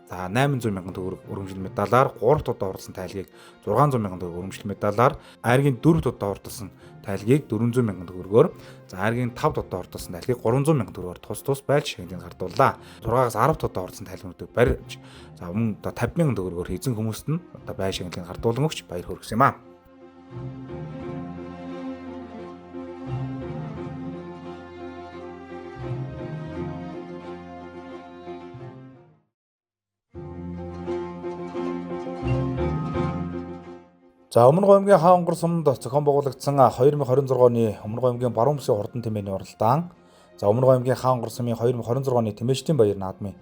за 800 мянган төгрөг өрөмжлөл медалаар, 3 удаа уралдсан тайлагийг 600 мянган төгрөг өрөмжлөл медалаар, айргийн 4 удаа уралдсан тайлагийг 400 мянган төгрөгөөр, за айргийн 5 удаа уралдсан тайлагийг 300 мянган төгрөгөөр тус байлж шагналыг гардууллаа. 6-аас 10 удаа уралдсан тайлагнуудыг барьж за өмнө одоо 50 мянган төгрөгөөр эзэн хүмүүст нь одоо бай шагналыг гардуулан өгч баяр хүргэсэн юм аа. За Өмнөг аймгийн хаан онгор сумд зохион байгуулагдсан 2026 оны Өмнөг аймгийн баруун бүсийн хурдан тэмээний уралдаан. За Өмнөг аймгийн хаан онгор сумын 2026 оны Тэмээчдийн баяр наадмын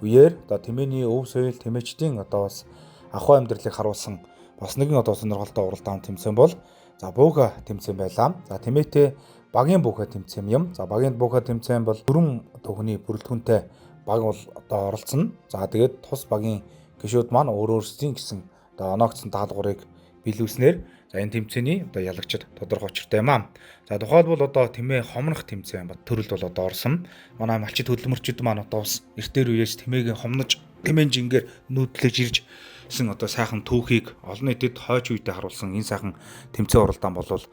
үеэр одоо тэмээний өв соёл тэмээчдийн одоо бас ахуй амьдралыг харуулсан бас нэгэн одоо сонирхолтой уралдаан тэмцээн бол за бууга тэмцээн байлаа. За тэмээтэй багийн бууга тэмцээн юм. За багийн бууга тэмцээн бол 4 одоо хүний бүрэлдэхүүнтэй баг бол одоо оролцсон. За тэгээд тус багийн гишүүд маань өөрсдийн гэсэн одоо оноогдсон даалгаврыг биелүүлснээр за энэ тэмцээний одоо ялагчид тодорхой учиртай юм аа. За тухайлбал одоо тэмээ хомнох тэмцээн төрөлд бол одоо орсон. Манай малчид хөдөлмөрчид маань одоо бас эртээр үеэс тэмээгийн хомнож тэмээн жингээр нүүдлэж ирж гэсэн одоо сайхан түүхийг олон нийтэд хойч үедээ харуулсан энэ сайхан тэмцээн уралдаан болвол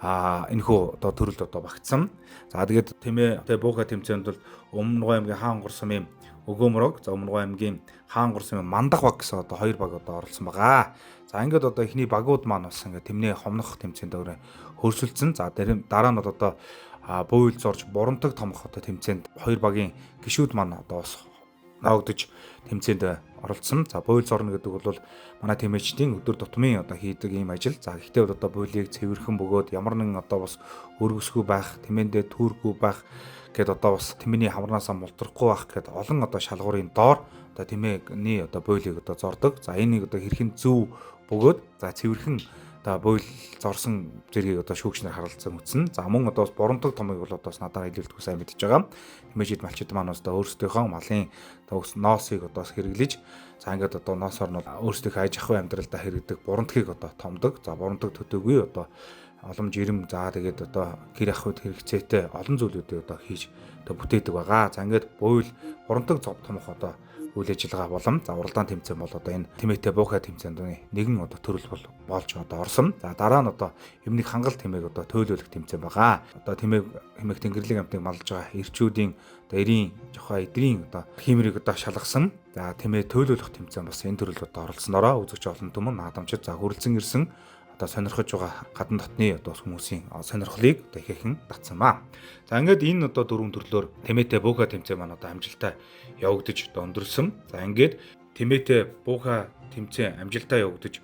энэхүү одоо төрөлд одоо багтсан. За тэгээд тэмээ бууга тэмцээнд бол Өмнөгов аймгийн Хаан гур сумын Өгөөмөрөг, за Өмнөгов аймгийн Хаан гур сумын Мандах баг гэсэн одоо 2 баг одоо оролцсон байгаа. За ингээд одоо эхний багууд маань бас ингээд тэмнээ хомнох тэмцээнд өөрөө хөрсөлдсөн. За дараа нь одоо буйл зорж бурамтаг томох одоо тэмцээнд 2 багийн гишүүд маань одоо бас ноогдож тэмцээнд оролцсон. За буйл зорно гэдэг бол манай тэмээчдийн өдөр тутмын одоо хийдэг ийм ажил. За гэхдээ бол одоо буйлыг цэвэрхэн бөгөөд ямар нэгэн одоо бас өргөсгүй байх, тэмээндээ түүргүй байх гэд одоо бас тэмээний хамраасаа мултрахгүй байх гэд олон одоо шалгуурын доор одоо тэмээний одоо буйлыг одоо зордог. За энийг одоо хэрхэн зөв бөгөөд за цэвэрхэн одоо буйл зорсон зэргийг одоо шүүгчнэр харалцсан үтсэн. За мөн одоо бурамтаг томыг бол одоо надаар хэлүүлдэггүй сайн мэдж байгаа. Тэмээчид малчид маань одоо өөрсдийнхөө малын ноосыг одоо хэрэглэж за ингээд одоо ноосоор нь өөрсдийнхөө аж ахуй амьдралдаа хэрэгдэг бурамтгийг одоо томдог. За бурамтаг төдөөгүй одоо олон жирэм за тэгээд одоо гэр ахуйд хэрэгцээтэй олон зүйлүүдийг одоо хийж одоо бүтээдэг байгаа. За ингээд буйл бурамтаг томох одоо үйл ажиллагаа болон за уралдаан тэмцээн бол одоо энэ тэмээтэй бууха тэмцээнд нэгэн одоо төрөл болж одоо орсон. За дараа нь одоо эмнэг хангал тэмээг одоо төөлөөлөх тэмцээн байгаа. Одоо тэмээг тэнгэрлэг амтныг малж байгаа эрчүүдийн одоо эрийн жохоо эдрийн одоо хиймэрийг одоо шалгасан. За тэмээ төөлөөлөх тэмцээн бас энэ төрөлд одоо оролцсонороо үзэгч олон түмэн наадамчид за хүрэлцэн ирсэн одоо сонирхож байгаа гадна дотны одоо хүмүүсийн сонирхлыг одоо ихэхэн татсан маа. За ингээд энэ одоо 4 төрлөөр тэмээтэй бууха тэмцээн маань одоо амжилттай явагдаж одоо өндөрлсөн. За ингээд тэмээтэй бууха тэмцээн амжилттай явагдаж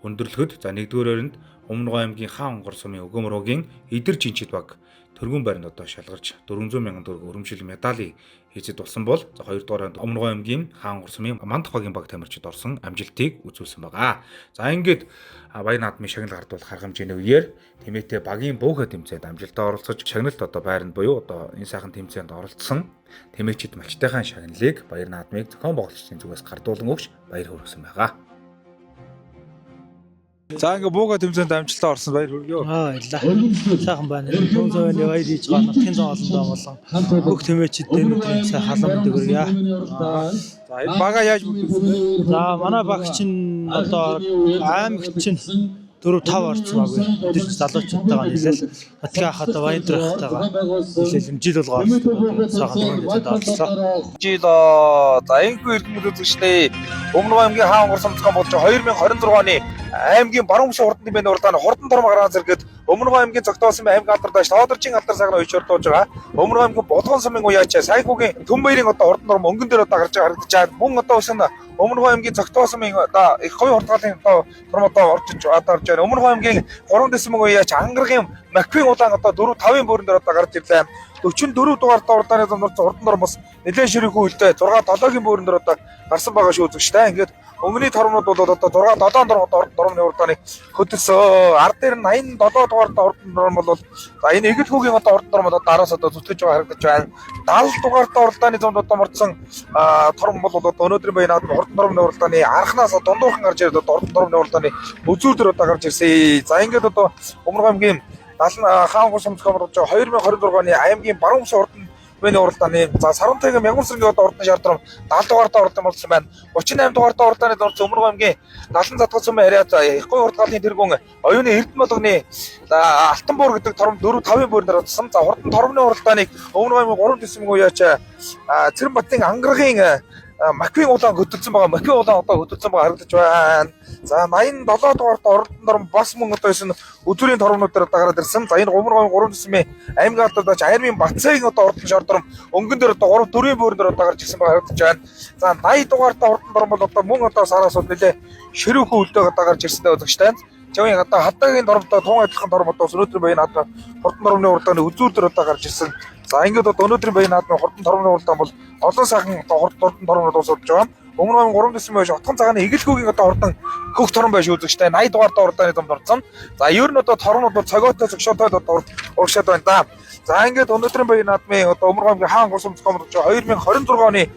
өндөрлөхөд за 1-р өрөнд Өмнөгов аймгийн Хаан гур сумын Өгөөмөрөгийн Идэр Жинчид баг төргөн байранд одоо шалгарч 400 мянган төгрөг өрөмжил медалийг хийцэд болсон бол за 2-р өрөнд Өмнөгов аймгийн Хаан гур сумын Мандах багийн баг тамирчид орсон амжилтыг үзүүлсэн байгаа. За ингээд Баян наадмын шагнал гардуулах арга хэмжээний үеэр тэмээтэй багийн бууха тэмцээнд амжилттай оролцож шагналт одоо байранд буюу одоо энэ сайхан тэмцээнд оролцсон тэмээчид малчтайхан шагналыг Баяр наадмыг зохион байгуулагчдын зүгээс гардуулан өгч баяр хүргэсэн байгаа. За ингээ бууга тэмцээнд амжилттай орсон баяр хүргэё. Баярлалаа. Сайхан байна. Түн цавны баяр хийж байгаа нутгийн зам олондоо болон бүх тэмээчидтэй өдрийн сайн халуун өгөрье. За энэ бага яаж бүгдсэн? За манай багч нь одоо аймагт чинь 4-5 орцсон баггүй. Тэр залуучуудтайгаа нийлээл Батгийн ах одоо Баян дээр хатайгаа нийлээл жил болгоо сайхан тэмцээнд оролцлоо. Жил за энэгүй иргэн үзэгчтэй Өмнөгов аймгийн Хаан гур сумцхан болж 2026 оны аймгийн баруун бушин хурдан тэмээний уралдааны хурдан тормо гараан зэрэгэд Өмнөгов аймгийн Цогтоосын аймгийн алдар дааш Тоодоржийн алдар сагнаа үеч ордуулж байгаа. Өмнөгов аймгийн Булган сумын уяач Сайхуугийн Түн баярын одоо хурдан тормо өнгөн дээр одоо гарч харагдаж байгаа. Мөн одоо усан Өмнөгов аймгийн Цогтоосын одоо их хувийн хурдгаалын одоо тормо одоо орж байгаа. Өмнөгов аймгийн 3 дэсмэг уяач Ангаргийн Маквин улаан одоо 4-5-ын бүрэн дээр одоо гарч ирлээ. 44 дугаар уралдааны хурдан тормоос нэлээд ширүүхэн үлдээ 6-7-гийн бүрэн дээр одоо гарсан байгаа шүү үзэгчтэй. Ингээд өмнөний тормнууд бол одоо 6-7 дормны уралдааныг хөдөлсөн. Ард дээр нь 87 дугаар уралдаан торм бол за энэ Игэл хүүгийн одоо уралдаан торм одоо араас одоо зүтгэж байгаа харагдаж байна. 70 дугаар уралдааны зонд одоо мордсон торм бол одоо өнөөдрийн баян наадмын уралдаан тормны уралдааны анхнаас дундуурхан гарч ирээд одоо уралдаан тормны уралдааны үзүүр дээр одоо гарч ирсэн. За ингээд одоо Өмнөгов аймгийн Хаан гур сумцхан болж 2026 оны аймгийн баруун бушин хурдан тэмээний уралдааны за Сарантайгийн Мянгансэргийн одоо уралдааны шаардрам 70 дугаартай уралдаан болсон байна. 38 дугаартай уралдааны дор Өмнөгов аймгийн Далан задгал сумын ариат их гой хурдгаалын тэргүүн оюуны Эрдэнэ болгоны Алтан буур гэдэг торм 4-5-ын бүрээр орсон. За хурдан тормны уралдааныг Өмнөгов аймгийн 3 дэсмэг уяач Цэрэбатын Ангаргийн Маквин улаан хөдөлсөн байгаа. Маквин улаан одоо хөдөлсөн байгаа харагдаж байна. За 87 дугаартай уралдаан торм бас мөн одоо энэ өдрийн тормнуудаар одоо гараад ирсэн. За энэ Өмнөгов 3 дэсмийн аймгийн алдарч Аярмын Бацгийн одоо уралдаан шаардрам өнгөн дээр одоо 3-4-ийн бүрээр одоо гарч ирсэн байгаа харагдаж байна. За 80 дугаартай уралдаан торм бол одоо мөн одоо сараас нэлээ ширүүхэн үлдээг одоо гарч ирсэндээ үзэгчтэй. Чавын одоо хадаагийн дормтой тун адилхан дорм одоо өнөөдрийн баян наадмын хурдан дормны уралдааны үзүүлэлтээр одоо гарч ирсэн. За ингээд одоо өнөөдрийн баян наадмын хурдан дормны уралдаан бол олон сайхан одоо хурдан дормнууд уусаж байгаа. Өмнө нь 3 дэсм байж отхон цагааны эгэлхүүгийн одоо хурдан хөх торон байж үзэгчтэй 80 дугаартай уралдааны домд орсон. За ер нь одоо торнууд бол цогоотой зогшоотой одоо урагшаад байна да. За ингээд өнөөдрийн баян наадмын одоо Өмөр аймгийн хаан гурсам цогцом 2026 оны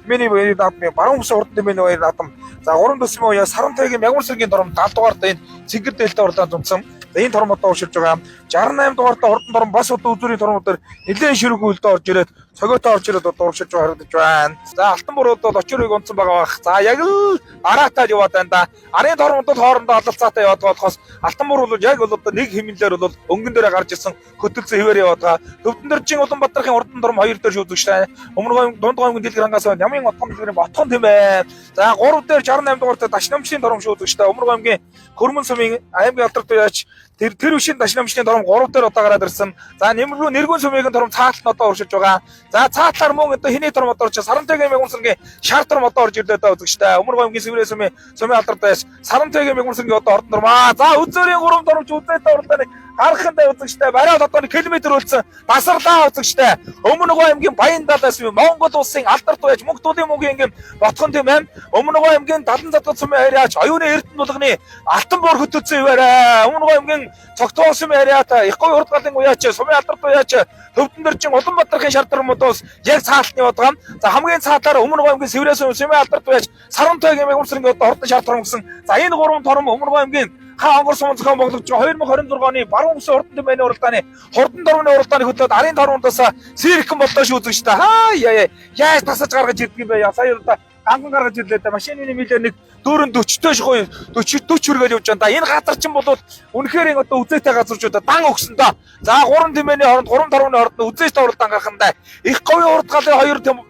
миний баян наадмын баруун бүсийн хурдан тэмээний баян наадам. За 3 дэсм уяа Сарантайгийн Мягмарсэргийн дором 70 дугаартай энэ Цэнгэр дээлтэй уралдаанд зумсан. За энэ тором одоо уршилж байгаа. 68 дугаартай хурдан дором бас одоо үзүүрийн тормуудаар нэлээд ширүүхэн үлдээ орж ирээд цогоотой орж ирээд одоо уршилж байгаа харагдаж байна. За алтан бурууд бол очирыг онцсон байгаа бах. За яг л араатаад яваад байна да. Арын тормуудад хоорондоо алалцаатай яваад байгаа болохоос алтан бур бол яг бол одоо нэг хэмнэлээр бол өнгөн дээрээ гарч ирсэн хөтөлсөн хэвээр яваад байгаа. Төвдөн дэржин Улаанбаатарын хурдан дором 2 дээр шүүзэгчтэй. Өмнө дунд гомгийн дэлгэр хангаас Нямын отхон дэлгэрийн ботхон тийм ээ. За 3 дээр 68 дугаартай Дашнамчны дором шүүзэгчтэй. Өмнө гомгийн Хөрмөн сумын аймгийн алдарт уяач тэр үшийн Дашнамчны дором 3 дээр одоо гараад ирсэн. За нэргүүн сумын дором цаатал нь одоо уршиж байгаа. За цаатлаар мөн одоо хиний дором одоо орж Сарантайгийн Мягмарсэргийн шар дором одоо орж ирлээ даа үзэгчтэй. Өмнө гомгийн Сэврээ сумын алдарт байс Сарантайгийн Мягмарсэргийн одоо ордон дором. За үзүүрийн 3 доромч үзээтэй уралдааны гарахынтай үзэгчтэй. Бариад одоо 1 км үлдсэн тасарлаа үзэгчтэй. Өмнө аймгийн Баян-Далаас Монгол улсын алдарт уяач Мөнхтүлийн мөнхийн ботхон тийм ээ. Өмнө аймгийн Далан задгад сумын харьяач оюуны эрдэнэ булганы алтан буур хөтөлсөн ивэрэ. Өмнө аймгийн Цогтоо сумын харьяат их гоё урдгалын уяач сумын алдарт уяач Төвдөн дэржин Улаанбаатарын шар дормуудоос яг цаалтны яваад байгаа. За хамгийн цаатаар Өмнө аймгийн Сэврээ сумын алдарт уяач Сарантайгийн Мягмарсэргийн одоо хурдан шар тором гэсэн. За энэ 3 тором Өмнө аймгийн хаан гурсам зохион байгуулагч 2026 оны баруун бүсийн хурдан тэмээний уралдааны хурдан дормны уралдааны хөтлөөд арын тормуудаас сэрхэн боллоо шүүзэгчтэй. Яаж тасаж гаргаж ирдэг юм бэ? Сая удаа ганган гаргаж ирлээ да. Машины нэмэлээ нэг 40-тэй шгүй 40 хүргээл явж байгаа. Энэ газар чинь бол үнэхээр одоо үзээтэй газарчуудаа дан өгсөн доо. За 3 тэмээний хооронд 3 тормны хооронд үзээтэй уралдаан гаргахандаа их говийн урдгалын 2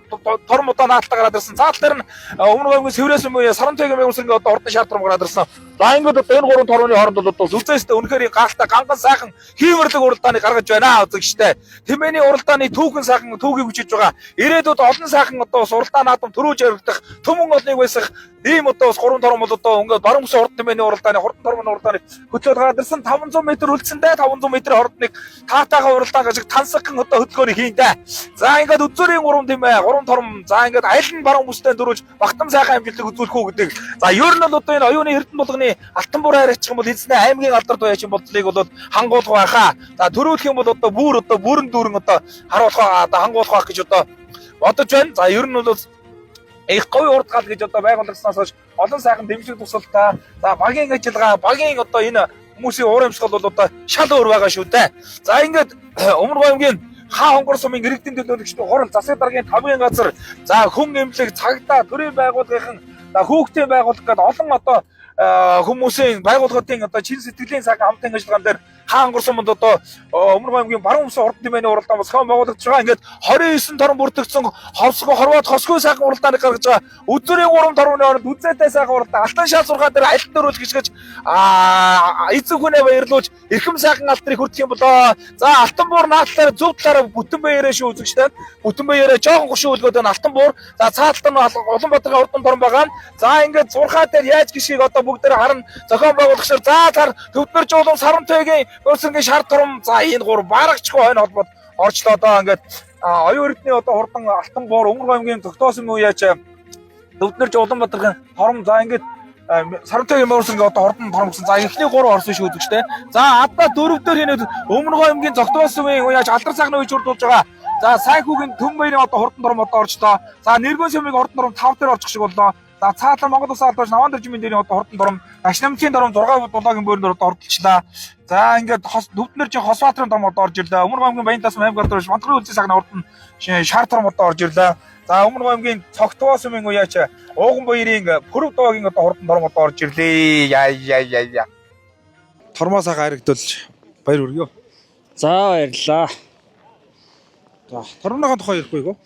тормуудаа наалтаа гараад ирсэн. Цаатал дээр нь Өмнө аймгийн Сэврээ сумын Сарантайгийн Мягмарсэргийн одоо хурдан шар торм гараад ирсэн. За ингээд одоо энэ 3 тормны хооронд бол үзээтэй үнэхээр гaalтай ганган сайхан хиймэрлэг уралдааны гаргаж байна үзэгчтэй. Тэмээний уралдааны түүхэн сайхан түүхийг хүчиж байгаа. Ирээдүйд олон сайхан одоо уралдаан наадам төрөөж яригдах төмөн олныг байсах ийм одоо 3 торм бол одоо ингээд баруун бүсийн хурдан тэмээний уралдааны хурдан тормны уралдааны хөтлөөд гараад ирсэн. 500 м үлдсэндээ 500 м хоорондыг таатайгаа уралдаан гэж тансагхан одоо хөдөлгөөнийг хийндэ. За ингээд үзүүрийн 3 тийм ээ 3 торм. За ингээд аль нь баруун бүстэй дөрөж багтам сайхан амжилтыг үзүүлэх үү гэдэг. За ер нь бол одоо энэ оюуны эрдэнэ булганы алтан буур харьяачих юм бол эзнээ аймгийн алдарт уяачин бодлыг бол хангуулах байхаа. За төрүүлэх юм бол одоо бүрэн дүүрэн одоо харуулах одоо хангуулах байх гэж одоо бодож байна. За ер нь бол их говь урдгал гэж одоо байгуулагдсанаас хойш олон сайхан дэмжлэг тусалтай. За багийн ажиллагаа, багийн одоо энэ хүмүүсийн уур амьсгал бол одоо шал өөр байгаа шүү дээ. За ингээд Өмнө аймгийн хаан хонгор сумын иргэдийн төлөөлөгчдийн хурал засаг даргын тамгын газар за хүн эмнэлэг цагдаа төрийн байгууллагын за хүүхдийн байгууллага гэдэг олон одоо хүмүүсийн байгууллагын одоо чин сэтгэлийн сайхан хамтын ажиллагаан дээр хаан хонгор сумд одоо Өмнө аймгийн баруун бүсийн хурдан тэмээний уралдаан бас зохион байгуулагдж байгаа. Ингээд 29 торм бүртгэгдсэн хосгүй сайхан уралдааныг гаргаж байгаа. Үзүүрийн 3 тормны хооронд үзээтэй сайхан уралдаан алтан шал сургаан дээр айлт дөрүүлж гисгэж эцэг хүнээ баярлуулж эрхэм сайхан алтрыг хүртэх юм болоо. За алтан буур наадлаар зөв талаараа бүтэн баяраа шүү үзэгчтэй. Бүтэн баяраа жоохон гушуулгоод байна алтан буур. За цаатал нь Улаанбаатарын хурдан торм байгаа. За ингээд зурхаа дээр яаж гişгийг одоо бүгдээр харна зохион байгуулагчаар за тар төвдмөр жуулан Сарантайгийн Мягмарсэргийн шар торм за энэ 3 барагчгүй хойно холбоод орчлоо одоо ингээд оюун эрдний одоо хурдан алтан буур Өмнө аймгийн Цогтоосын уяач төвдмөр Улаанбаатарын торм за ингээд Сарантайгийн Мягмарсэргийн одоо хурдан торм гэсэн за эхний 3 орсон шүү үзэгчтэй. За адаа 4 дээр хийнэ Өмнө аймгийн Цогтоосын уяач алдар сайхны үеж урдуулж байгаа. За Сайхүүгийн Төм баярын одоо хурдан торм одоо орчлоо. За Нэргүүн сумын хурдан торм 5 дээр орчих шиг боллоо. За цаатар Монгол улс албаж Наван дэржмийн дээрийн одоо хурдан торм Дашнамчийн торм 6 дулаагийн бөөрнөр одоо ордолчлаа. За ингээд Төвдөн дэржин Хосбаатарын торм одоо орж ирлээ. Өмнө аймгийн Баян-Далаас аймгаар дөрөж Мантгарын үлзий сагны хурдан шар торм одоо орж ирлээ. За Өмнө аймгийн Цогтоо сумын уяач Ууган баярын Пүрэв дуугийн одоо хурдан торм одоо орж ирлээ. Яа. Тормоо сайхан харагдвал баяр хүргэе. За баярлаа. За тормооны тухай ярихгүй юу?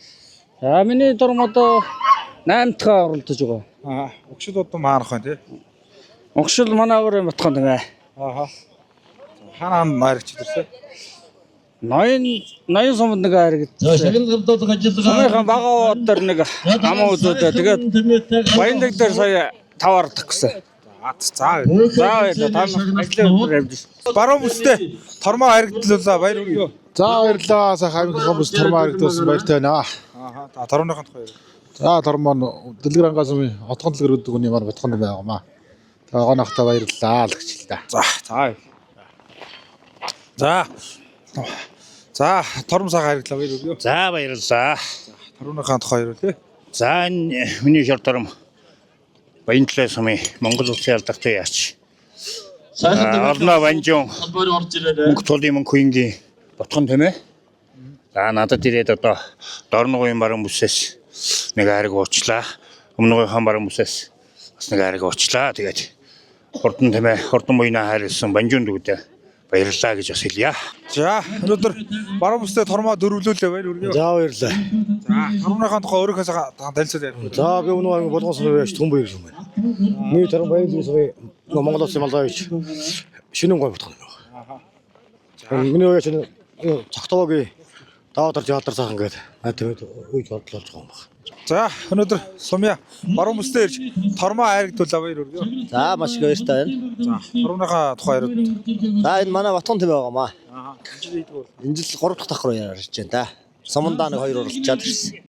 За миний торм одоо 8 дахь оролдож байгаа. Угшил одоо маанах байна тий. Угшил манаагаар ботхон тэгээ. Хаана маригч ирсэн? Ноён сумд нэг харагдсан. Шагналдуулах ажиллагаа. Сумынхан бага удаар нэг амаа үзүүлээ. Тэгээд Баяндаг дээр сая 5 ардах гэсэн. За та баруун бүстэй тормоо харигдлуулаа баяр хүргэе. За баярлалаа. Сайхан амийнхаа хүмүүс тормоо харигдуулсан баяртай байна. Аа торооныхон тухай. За тормоо дэлгэр ангаас өмнө отгон дэлгэр гэдэг үний маань бодхон байгаамаа. Тэгээ гонохтой баярлалаа л гэж л да. За тором сайхан харигдлаа баяр хүргэе. За баярлалаа. Торооныхон тухай ярил. За энэ миний шар тором Баянтлаа сумын Монгол улсын алдартай яач. Орно Банжун мөнгө тулын мөнгө хүнгийн ботхон тийм ээ. За надад ирээд одоо Дорногын баруун бүсээс нэг хайрыг уучлаа. Өмнөгийнхэн баруун бүсээс бас нэг хайрыг уучлаа. Тэгээд хурдан тийм ээ, хурдан буйнаа хайрлсан Банжун дүүдэд баярлалаа гэж бас хэлье. За өнөөдөр баруун бүстэй тормоо дөрвөлүүлээ баяр хүргэе. За баярлалаа. За торомныхон тухай өөрийнхөөс танилцуулъя. За би өмнө аймаг болгон сумын яач түн баяр юм байна. Миний тором баярлалаа сумын Монгол улсын малгайч шинэн гой ботхон юм байна. Миний яач цогтоогийн даавдар жаалдар сайхан гээд тэгээд үйж бодлоо байгаа юм байна. За өнөөдөр сумья баруун бүстэй ирж тормоо хайргдуулаа баяр хүргэе. За маш их баяртай байна. За торомныхоо тухай ярив. За энэ манай Батхан төв байгаамаа. Энэ жил 3 дахь давхар ярьж байна да. Сумандаа нэг 2 уралчаад ирсэн.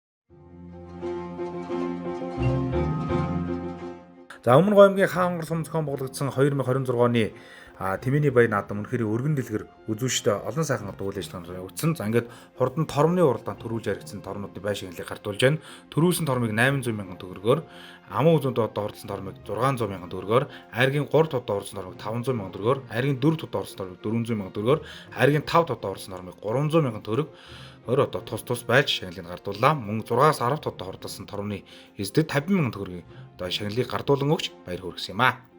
За Өмнө Гоомгийн хаан онгор сум зохион байгуулагдсан 2026 оны Тэмээний баяр наадам үнэхээр өргөн дэлгэр үзүүштэй олон сайхан үйл ажиллагаанд өгсөн. За ингээд хурдан тормны уралдаан төрүүлж яригдсан тормнуудын байшин хэлийг гартуулж байна. Төрүүлсэн тормыг 800 мянган төгрөгөөр, аман үзүүнд одоо оролцсон тормыг 600 мянган төгрөгөөр, айргийн 3 тодоо оролцсон тормыг 500 мянган төгрөгөөр, айргийн 4 тодоо оролцсон тормыг 400 мянган төгрөгөөр, айргийн 5 тодоо оролцсон тормыг 300 мянган төгрөг одоо тус байж шагналыг гардууллаа. Мөн 6-аас 10 тодоо хордолсон тормны эздэд 50 мянган төгрөгийн одоо шагналыг гардуулан өгч баяр хүргэсэн юм аа.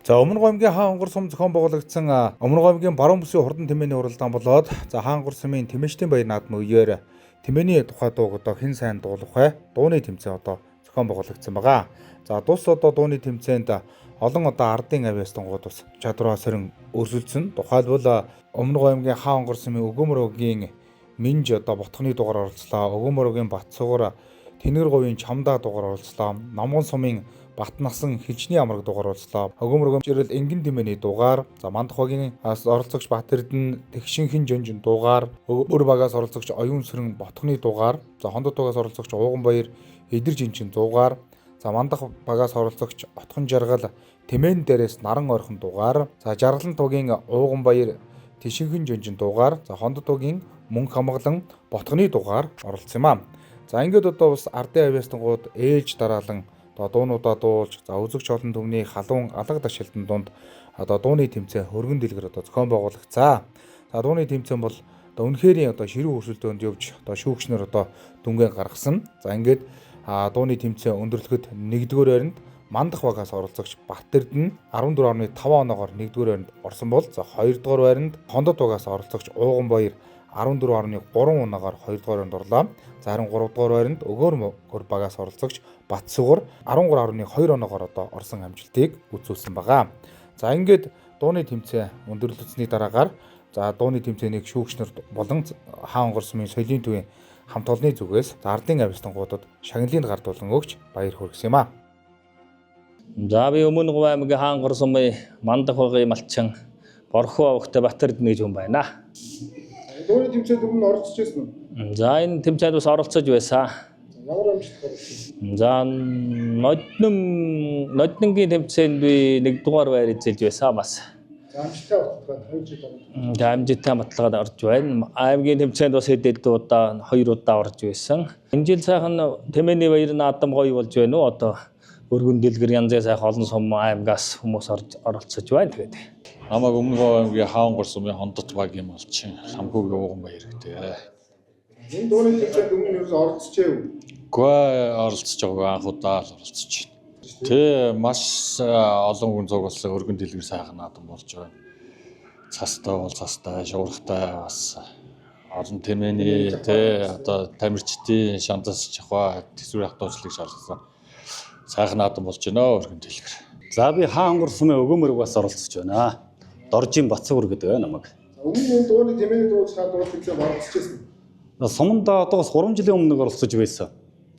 За Өмнө Гоомгийн хаан онгор сум зохион байгуулагдсан Өмнө Гоомгийн баруун бүсийн хурдан тэмээний уралдаан болоод за хаан онгор сумын Тэмээчдийн баяр наадмын үеэр тэмээний тухай дууг одоо хэн сайн дуулах вэ? Дууны тэмцээн одоо зохион байгуулагдсан байгаа. За тус одоо дууны тэмцээнд олон одоо ардын авиас тунгууд бас чадвараа сөрөн өрсөлдсөн. Тухайлбал Өмнө Гоомгийн хаан онгор сумын Өгөөмөрөгийн Минж одоо ботхны дугаар оролцлоо. Өгөөмөрөгийн Батцуугар Тэнгэр говийн Чамдаа дугаар оролцлоо. Намган сумын Батнасан Хилчний амраг дугаар оролцлоо. Өгөөмөрөгийн жирэл Энгин тэмээний дугаар, за Мандахбагийн оролцогч Батэрдэн Тэгшинхэн Жонжин дугаар, өр багаас оролцогч Оюун Сүрэн Ботхны дугаар, за Хондод багаас оролцогч Ууган Баяр Эдэр Жинчин дугаар, за Мандах багаас оролцогч Отхон Жаргал Тэмээн дээрээс Наран ойрхон дугаар, за Жаргалан тугийн Ууган Баяр Тишинхэн Жонжин дугаар, за Хондод тугийн Мөнх хамглан Ботхны дугаар оролцсон юм аа. За ингээд одоо бас ардын авиастангууд ээлж дараалан дуунуудаа дуулж, за үзэгч олон түвний халуун алга ташилтын дунд одоо дууны тэмцээн хөргөн дэлгэр одоо зохион байгуулагцаа. За дууны тэмцээн бол одоо үнэхэрийн одоо ширүү хөрсөлтөнд явж одоо шүүгчнэр одоо дүнгээ гаргасан. За ингээд дууны тэмцээн өндөрлөхөд 1-р байранд Мандах багаас оролцогч Батэрдэн 14.5 оноогоор 1-р байранд орсон бол за 2-р байранд Хондод багаас оролцогч Ууган Баяр 14.3 оноогоор 2-р байранд орлоо. За харин 3-р байранд Өгөөмөр багаас оролцогч Батцуугар 13.2 оноогоор одоо орсон амжилтыг үзүүлсэн байгаа. За ингээд дууны тэмцээн өндөрлөгдсөний дараагаар за дууны тэмцээнийг шүүгчнэр болон хаан онгор сумын соёлын төвийн хамт олонны зүгээс ардын авиастангуудад шагналыг гардуулан өгч баяр хүргэсэн юм аа. За би Өмнө Говь аймгийн хаан онгор сумын Мандахбагийн малчин Борхоо өгтө Батэрдэн гэж хүн байна. Дууны тэмцээнд өмнө оролцож байсан уу? За энэ тэмцээнд бас оролцож байсан. Ямар амжилт гаргасан? За ноднонгийн тэмцээнд би 1-р байр эзэлж байсан бас. За амжилттай баталгаад 2 жил орж. За амжилттай баталгаад орж байна. Аймгийн тэмцээнд бас хэд удаа 2 удаа орж байсан. Энэ жил сайхан Тэмээний баяр наадам гоё болж байна уу? Одоо өргөн дэлгэр янзын сайхан олон сум аймгаас хүмүүс оролцож байна тэгээд. Намайг Өмнө Говь аймгийн хаан онгор сумын Хондод багийн малчин Самгүйгийн Ууган Баяр гэдэг. Энэ дууны тэмцээнд өмнө юу оролцож байв? Гэхдээ оролцож байгаа анх удаа л оролцож байна. Тэ маш олон хүн зугаалсан өргөн дэлгэр сайхан наадам болж байна. Цастай бол цастай, шуурхтай бас олон тэмээний тэ одоо тамирчдын шантас чахва төсвөр хатуучлыг шаардсан. Сайхан наадам болж байна өргөн дэлгэр. За би хаан онгор сумын Өгөөмөр бас оролцож байна. Доржин Батцуугар гэдэг намайг. Өмнө дууны тэмээний дуулж дуулж тэмцээнд оролцож байсан. Суманд одоо бас 3 жилийн өмнө оролцож байсан.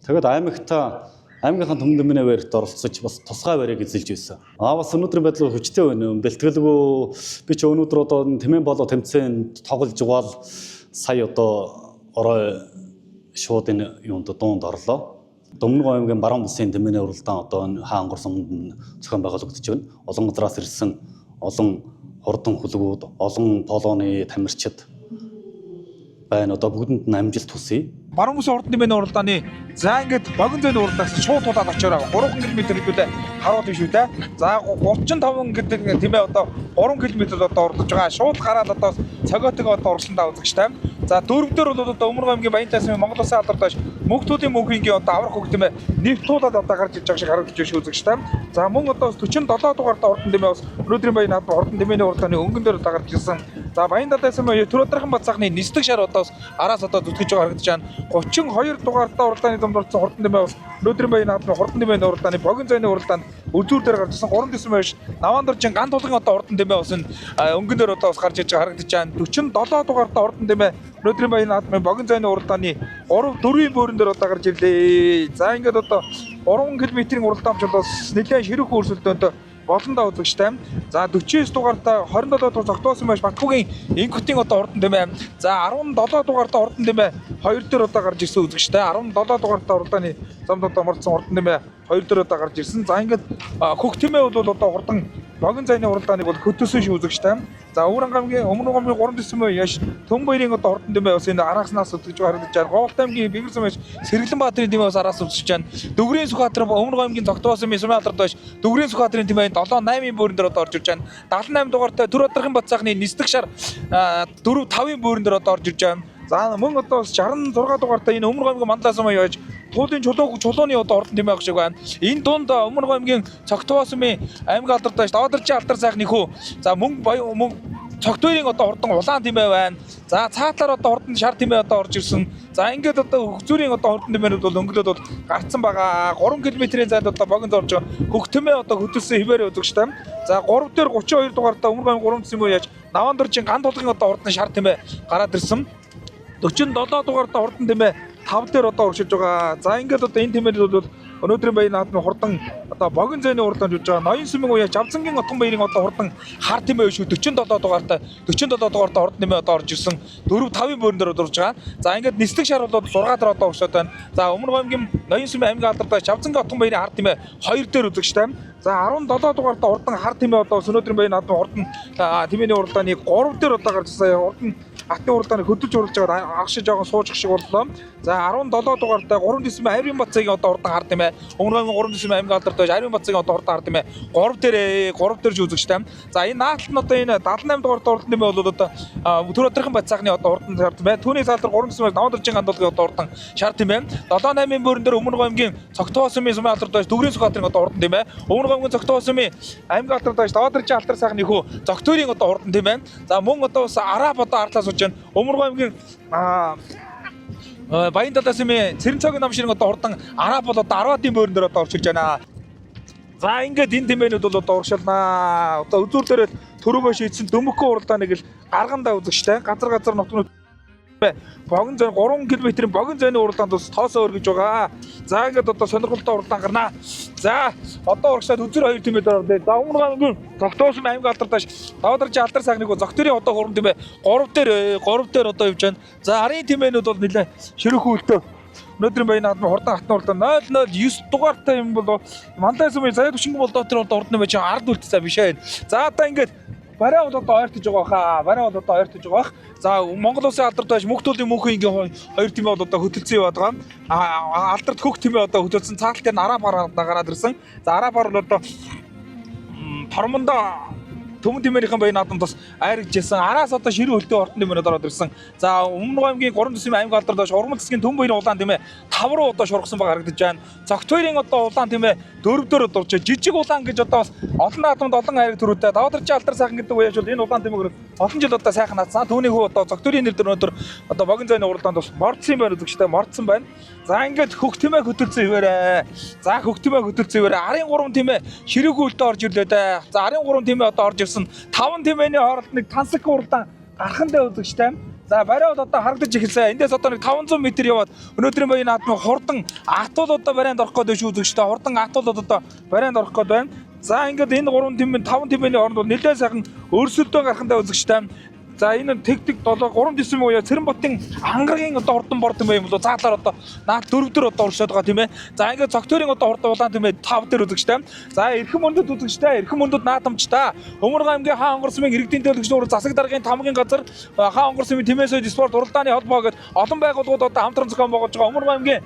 Тэгээд аймгийнхаа төмөн тэмээний байрт оролцож бас тусгай барийг эзэлж байсан. Бас өнөөдрийн байдлаар хүчтэй байна. Бэлтгэлгүй би ч өнөөдөр одоо тэмээн болоо тэмцээнд тоглож байгаа сая одоо орой шууд энэ юунд дуунд орлоо. Дөмнөг аймгийн Баруун Бусын тэмээний уралдаан одоо хаан гор суманд зохион байгуулагдаж байна. Олон газраас ирсэн олон хурдан хүлгүүд, олон полооны тамирчид байна. Одоо бүгдэнд нь амжилт хүсье. Баруун Бусын хурдан тэмээний уралдааны за ингээд богино зүйн уралдаанаас шууд тулаад очоороо 3 км хэлбэлээ харуулна шүү дээ. За 35 гэдэг тэмээ одоо 3 км одоо урдж байгаа. Шууд гараад одоо цогоотойгоо одоо уралдаанд үзэгчтэй. За дөрөвдөр бол одоо Өмнөг аймгийн Баян тасмын Монгол Улсын алдартай мөнхтүүдийн мөнхийнгийн одоо аврах хог тэмээ нэвтүүлээд одоо гарч иж байгаа шиг харагдаж байна шүү үзэгчтэй. За мөн одоо 47 дугаартай хурдан тэмээ бас өнөөдрийн Баян наадмын хурдан тэмээний уралдааны өнгөн дээр одоо гарч ирсэн. За Баян тасмын Төрөдрийн бат цахны нисдэг шар одоо араас одоо зүтгэж байгаа харагдаж байна. 32 дугаартай уралдааны зам дурдсан хурдан тэмээ бас өнөөдрийн Баян наадмын хурдан тэмээний уралдааны богино зайны уралдаанд үзүүр дээр гарч ирсэн 3 дэсм байж Наваандоржин ган тулгын одоо хурдан тэмээ бас өнгөн дээр одоо бас гарч иж байгаа харагдаж байна. 47 дугаартай хурдан тэмээ өнөөдрийн Баян наадмын богино зайны уралдааны 3-4-ийн бөөрөн дээр одоо гарч ирлээ. За ингээд одоо 3 км-ийн уралдаанч бас нэлээд ширүүх өрсөлдөөнд болондоо үзэгчтэй. За 49 дугаартай 27 дугаар зогтоосон байж Батхуугийн Инкутийн одоо хурдан тэмээ. За 17 дугаартай хурдан тэмээ 2 дээр одоо гарч ирсэн үзэгчтэй. 17 дугаартай уралдааны замд одоо мордсон хурдан тэмээ 2 дээр одоо гарч ирсэн. За ингээд хөх тэмээ бол одоо хурдан богино зайны уралдааны бол хөтөсөн шүү үзэгчтэй. За Өмнөг аймгийн 3 дэсм яш Төм баярын одоо хурдан тэмээ бас энэ арааснаас үзэж харагдаж байна. Говьт аймгийн Бэнгэр сумын Сэргэлэн баатрын тэмээ бас араас үзэж байна. Дөгрийн Сүхбаатар Өмнөг аймгийн Тогтоосон сумын алдартай байж Дөгрийн Сүхбаатарын тэмээ 7-8-ийн бөөрөн дээр одоо орж ирж байна. 78 дугаартай Төрөдрийн бат цахны нисдэг шар 4-5-ийн бөөрөн дээр одоо орж ирж байна. За мөн одоо 66 дугаартай энэ Өмнөг аймгийн Манлаа сумын яаж Туулын чулууны одоо хурдан тэмээ авах шиг байна. Энэ дунд Өмнөг аймгийн Цогтбоо сумын аймгийн алдартай Давадарчин алдар сайхны хүү. За мөн Цогтбойрын одоо хурдан улаан тэмээ байна. За цаатлаар одоо хурдан шар тэмээ одоо орж ирсэн. За ингээд одоо Хөгзүүрийн одоо хурдан тэмээнүүд бол өнгөлөөд бол гарцсан байгаа. 3 км-ийн зайд одоо богино зорж хөх тэмээ одоо хөдөлсөн хിവэр үзэгчтэй. За 3 дээр 32 дугаартай Өмнөг аймгийн 3 дэсм яаж Наваандоржин ган тулгын одоо хурдан шар тэмээ гараад ирсэн. 47 дугаартай хурдан тэмээ 5 дээр одоо уршиж байгаа. За ингээд одоо энэ тэмээнүүд бол өнөөдрийн Баян наадмын хурдан одоо богино зайны уралдаанд явж байгаа. Ноён сүмийн уяа Жавзангийн Отгон баярын одоо хурдан хар тэмээ шүү 47 дугаартай хурдан тэмээ одоо орж ирсэн. 4-5-ийн бөөрөн дээр урж байгаа. За ингээд нислэг шар бол 6 дээр одоо уршаад байна. За Өмнөг аймгийн Ноён сүмийн аймгийн алдартай Жавзангийн Отгон баярын хар тэмээ 2 дээр үзэгчтэй. За 17 дугаартай хурдан хар тэмээ одоо өнөөдрийн Баян наадмын хурдан тэмээний уралдааны 3 дээр одоо гарч ирсэн. Хурдан хатны уралдааны хөдөлж уралж байгаа агшиж байгаа сууж шиг боллоо. За 17 дугаартай 3 дэсм Ариун Бацгийн одоо хурдан хар тэмээ. Өмнөг аймгийн 3 дэсм аймгийн алдартай Ариун Бацгийн одоо хурдан хар тэмээ 3 дээр үзэгчтэй. За энэ наалт нь одоо энэ 78 дугаартай хурдан тэмээ бол одоо Төрөдрийн бат цахны одоо хурдан шар тэмээ. Түүний салдар 3 дэсм Наваандоржин гандуулгын одоо хурдан шар тэмээ. 7-8-ийн бөөрөн дээр Өмнөг аймгийн Цогтбоо сумын алдартай Дөгрийн Сүхбаатарын одоо хурдан тэмээ. Өмнөг аймгийн Цогтбоо сумын аймгийн алдартай Давадарчин алдар сайхны хүү Цогтбойрын одоо хурдан тэмээ. За мөн одоо бас араб одоо арлаас болж байна. Өмнөг аймгийн Баян тасмын Цэрэн цогийн нам ширэн одоо хурдан араб бол одоо 10-ийн бөөрөн дээр одоо орчилж байна. За ингээд энэ тэмээнүүд бол одоо уршилнаа. Одоо үзүүр дээр төрөөгөө шийдсэн дөмөкөө уралдааныг л гаргандаа үзэгчтэй. Газар нутгнууд богино зай 3 км-ийн богино зайны уралдаанд бас тоосоо өргөж байгаа. За ингээд одоо сонирхолтой уралдаан гарнаа. За одоо урагшаад үзэр 2 тэмээ дээр орлоо. За Өмнөг аймгийн Цогтбоо сумын аймгийн алдартай Давадарчин алдар сайхныг Зогтөрийн одоо хурдан тэмээ 3 дээр одоо явж байна. За арын тэмээнүүд бол нэлээд ширүүхэн үлдээ. Өнөөдрийн Баян наадмын хурдан хатны уралдаан 009 дугаартай юм бол Манлай сумын Заяа Түшингийн бол дотор хурдан тэмээ чинь ард үлдсэн биш ээ. За одоо ингээд барай бол одоо ойртож байгаа хаа. За Монгол Улсын алдартай мөнхтүүдийн мөнхийнгийн 2 тэмээ бол одоо хөтөлсөн яваад байгаа. Алдарт хөх тэмээ одоо хөтөлсөн. Цаатал дээр араб гараад ирсэн. За араб бол одоо тормондоо Төмөн тэмээнийхэн Баян наадамд бас айргажсэн. Араас одоо ширүү хөлтөө хурдан тэмээнд ороод ирсэн. За Өмнөг аймгийн 3 дэсм аймгийн алдартай Урман засгийн Төм баярын улаан тэмээ 5 руу одоо шургасан байгаа харагдаж байна. Цогтбойрын одоо улаан тэмээ 4 дээр дурж жижиг улаан гэж одоо бас олон наадамд олон айраг төрүүтэй Давадарчин алдар сайхан гэдэг үеж бол энэ улаан тэмээгөр олон жил одоо сайхан наацсан. Түүний хүү одоо Цогтбойрын нэр дээр өнөөдөр одоо богино зайны уралдаанд бас мордсон байна үзэгчтэй мордсон байна. За ингээд хөх тэмээ хөтөлсөн хിവэрэ. За хөх тэмээ хөтөлсөн хിവэрэ. Арын 3 тэмээ ширүүг үлдээ орж ирлээ дээ. За арын 3 тэмээ одоо орж 5 тэмээний хооронд нэг тансаг уралдаан гархан дээр үзэгчтэй. За барай бол одоо харагдаж эхэлсэн. Эндээс одоо нэг 500 м яваад өнөөдрийн баярын наадмын хурдан атуул одоо барайнд орох гээд шүү үзэгчтэй. Хурдан атуул одоо барайнд орох гээд байна. За ингээд энэ 3 тэмээ 5 тэмээний хооронд бол нэлээд сайхан өрсөлдөөн гарахтай үзэгчтэй. За энэ тэгдэг 7 3 дисм уу Цэрэнбатын ангаргийн одоо хурдан борд юм бол цаадлаар одоо наад 4 одоо уршаад байгаа тийм ээ. За ингээд цогтойрын одоо хурдан улаан тийм ээ 5 дээр үзэгчтэй. За эрхэм мөндөд үзэгчтэй. Эрхэм мөндөд наадамчтай. Өмөргөө аймгийн хаан онгорсмын иргэдийн төлөвчнөр засаг даргын тамгын газар хаан онгорсмын Тэмээсөд спорт уралдааны холбоо гэдэг олон байгууллагууд одоо хамтран зохион байгуулж байгаа. Өмөргөө аймгийн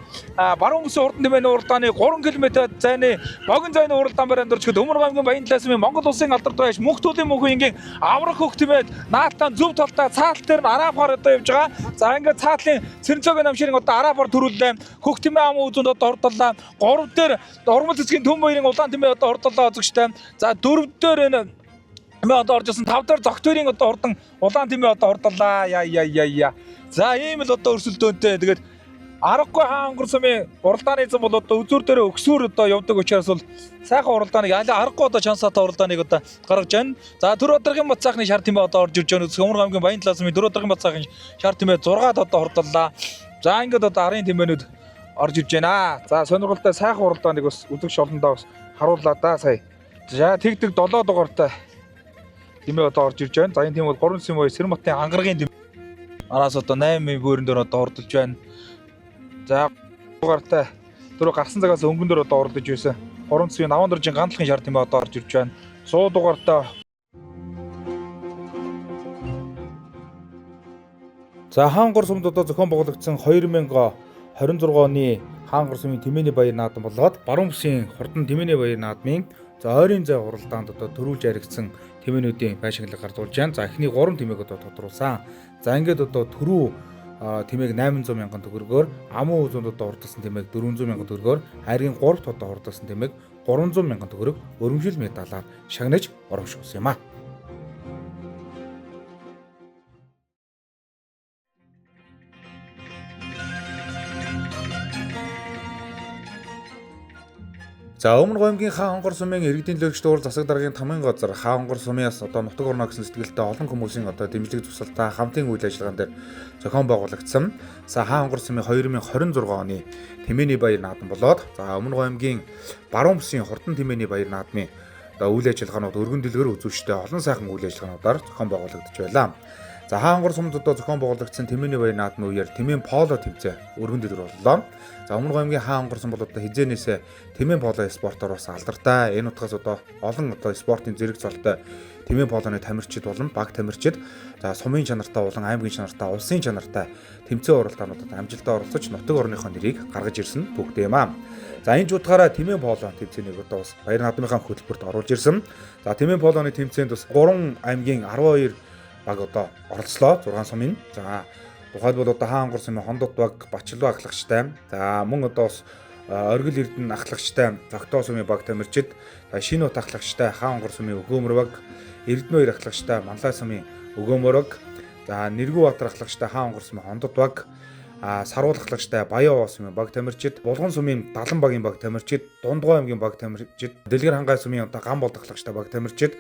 баруун бүсийн хурдан тэмээний уралдааны 3 км зайны богино зайны уралдаан барайнд орчгод Өмөргөө аймгийн баян талаасмын Монгол улсын алдарт байж мөнхтүүдийн мөнхөөнгийн аврах хөх тэмээд наатан зөв талдаа цаатал дээр нь араапаар одоо явж байгаа. За ингээд цаатлын Цэрэнцөгийн намширын одоо араапаар төрүүллээ. Хөх тэмээ ам үзэнд одоо хордоллаа. 3 дээр урмал цэцгийн төм баярын улаан тэмээ одоо хордоллоо үзэгчтэй. За 4 дээр энэ тэмээ одоо орж ирсэн. 5 дээр зогтойрын одоо хурдан улаан тэмээ одоо хордоллаа. Яа. За ийм л одоо өрсөлдөөнтэй. Тэгээд аргагүй хаан онгорсмын уралдааны зам бол одоо үзүүр дээр өксүүр одоо явдаг учраас бол сайхан уралдааныг аргагүй одоо шансаатай уралдааныг одоо гаргаж байна. За Төр Удирдлагын бат цаахны шар тэмээ одоо орж ирж байна. Өмөргөө аймгийн баян талаасмын Төр Удирдлагын бат цаахны шар тэмээ 6-д одоо хордоллоо. За ингээд одоо арын тэмээнүүд орж ирж байна. За сонирхолтой сайхан уралдааныг бас үзэгч олондоо бас харууллаа да сая. За тэгдэг 7 дугаартай тэмээ одоо орж ирж байна. За энэ тийм бол 3 сим Цэрэнбатын ангаргийн тэмээ. Араас одоо 8 бөөрөн дээр одоо ордолж байна. За дугаартай түрүү гарсан цагаас өнгөн дээр одоо оролдож байсан. 3 цэвийн наван дөржин гандлахын шар тэмээ одоо орж ирж байна. 100 дугаартай. За хаан горсомд одоо зохион байгуулагдсан 2026 оны хаан горсмын тэмээний баяр наадам болоод баруун бүсийн хурдан тэмээний баяр наадмын за ойрын зай уралдаанд одоо төрүүлж аригдсан тэмээнүүдийн байшинглаг гардуулж байна. За эхний 3 тэмээг одоо тодруулсан. За ингээд одоо түрүү тэмээг 800 мянган төгрөгөөр, амун үзүүнд одоо хурдсан тэмээг 400 мянган төгрөгөөр, хайрын 3-т одоо хурдсан тэмээг 300 мянган төгрөг өргөмжил медалаар шагнаж оромшуулсан юм а. За Өмнөг аймгийн хаан онгор сумын иргэдийн төлөөлөгчд уул засаг даргын тамгын газар хаан онгор сумын одоо нутаг орно гэсэн сэтгэлтэй олон хүмүүсийн одоо дэмжлэг тусалтай хамтын үйл ажиллагаан дээр зохион байгуулагдсан. За хаан онгор сумын 2026 оны тэмээний баяр наадам болоод за Өмнөг аймгийн баруун бүсийн хурдан тэмээний баяр наадмын одоо үйл ажиллагаанууд өргөн дэлгэр үзүүштэй олон сайхан үйл ажиллагаануудаар зохион байгуулагдаж байлаа. За хаан онгор сумд одоо зохион байгуулагдсан тэмээний баяр наадмын үеэр тэмээн поло тэмцээн өргөн дэлгэр боллоо. За Өмнөг аймгийн хаан онгор сум бол одоо хизээнээсээ тэмээн поло спортоор бас алдартай. Энэ утгаас одоо олон одоо спортын зэрэг золтой тэмээн полоны тамирчид болон баг тамирчид за сумын чанартай болон аймгийн чанартай улсын чанартай тэмцээн уралдаануудад амжилттай оролцож нутаг орныхоо нэрийг гаргаж ирсэн бүгд юм аа. За энэ ч утгаараа тэмээн поло тэмцээнийг одоо бас баяр наадмынхаа хөтөлбөрт оруулж ирсэн. За тэмээн полоны тэмцээнд бас 3 аймгийн 12 баг одоо оролцлоо 6 сумын. За тухайлбал одоо хаан онгор сумын Хондод баг, Бачлуу ахлагчтай. За мөн одоо бас Оргил Эрдэнэ ахлагчтай, Зогтоо сумын баг тамирчид, Шинэ Ут ахлагчтай, хаан онгор сумын Өгөөмөр баг, Эрдэнэ 2 ахлагчтай, Манлай сумын Өгөөмөр баг, за Нэргүү Батар ахлагчтай, хаан онгор сумын Хондод баг, Саруул ахлагчтай, Баян сумын баг тамирчид, Булган сумын Далан багийн баг тамирчид, Дундгой аймгийн баг тамирчид, Дэлгэр хангай сумын одоо Гамболд ахлагчтай баг тамирчид,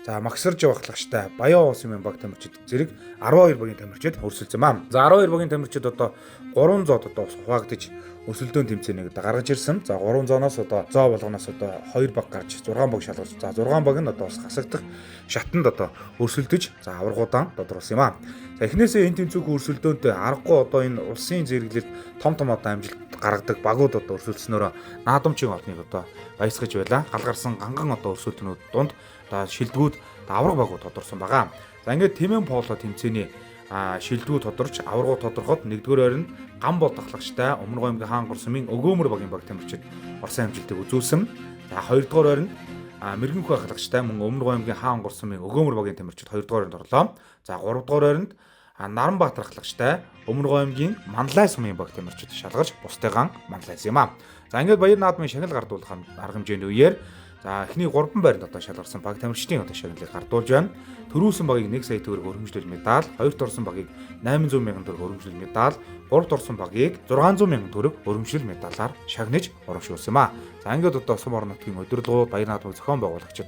за Магсарж ахлагчтай, Баян сумын баг тамирчид зэрэг 12 багийн тамирчид өрсөлдсөн маа. За 12 багийн тамирчид одоо 300 одоо хуваагдаж өрсөлдөөн тэмцээнийг одоо гаргаж ирсэн. За 300-аас одоо зоо болгоноос одоо 2 баг гарч 6 баг шалгаж. За 6 баг нь одоо бас хасагдах шатанд одоо өрсөлдөж за аваргуудаан тодруулсан юм аа. За эхнээсээ энэ тэмцээнгүй өрсөлдөөнтэй аргагүй одоо энэ улсын зэрэглэлд том одоо амжилт гаргадаг багууд одоо өрсөлдснөөрөө наадамчийн олныг одоо баясгаж байла. Гал гарсан ганган одоо өрсөлдөнүүд дунд одоо шилдэгүүд авраг багууд тодорсон байгаа. За ингээд тэмээн поло тэмцээний шилдэгүүд тодорч аваргуу тодорхойд 1-р ойр нь Гамболд ахлагчтай Өмнөг аймгийн хаан онгор сумын Өгөөмөр багийн баг тамирчид орсон амжилтыг үзүүлсэн. За 2-р ойр нь Мэргэнхүү ахлагчтай мөн Өмнөг аймгийн хаан онгор сумын Өгөөмөр багийн тамирчид 2-р ойронд орлоо. За 3-р ойронд Наранбаатар ахлагчтай Өмнөг аймгийн Манлай сумын баг тамирчид шалгарч бусдыгаан манлайсан юм аа. За ингээд баяр наадмын шагнал гардуулах арга хэмжээний үеэр за эхний 3 байранд одоо шалгарсан баг тамирчдын одоо шагналыг гардуулж байна. Төрүүлсэн багийг 1 сая төгрөг өргөмжлөл медаль, 2-т орсон багийг 800 мянган төгрөг өргөмжлөл медаль, 3-т орсон багийг 600 мянган төгрөг өргөмжлөл медалаар шагнаж оромшуулсан юм аа. За ингээд одоо сум орон нутгийн удирдлагууд баяр наадмыг зохион байгуулагчид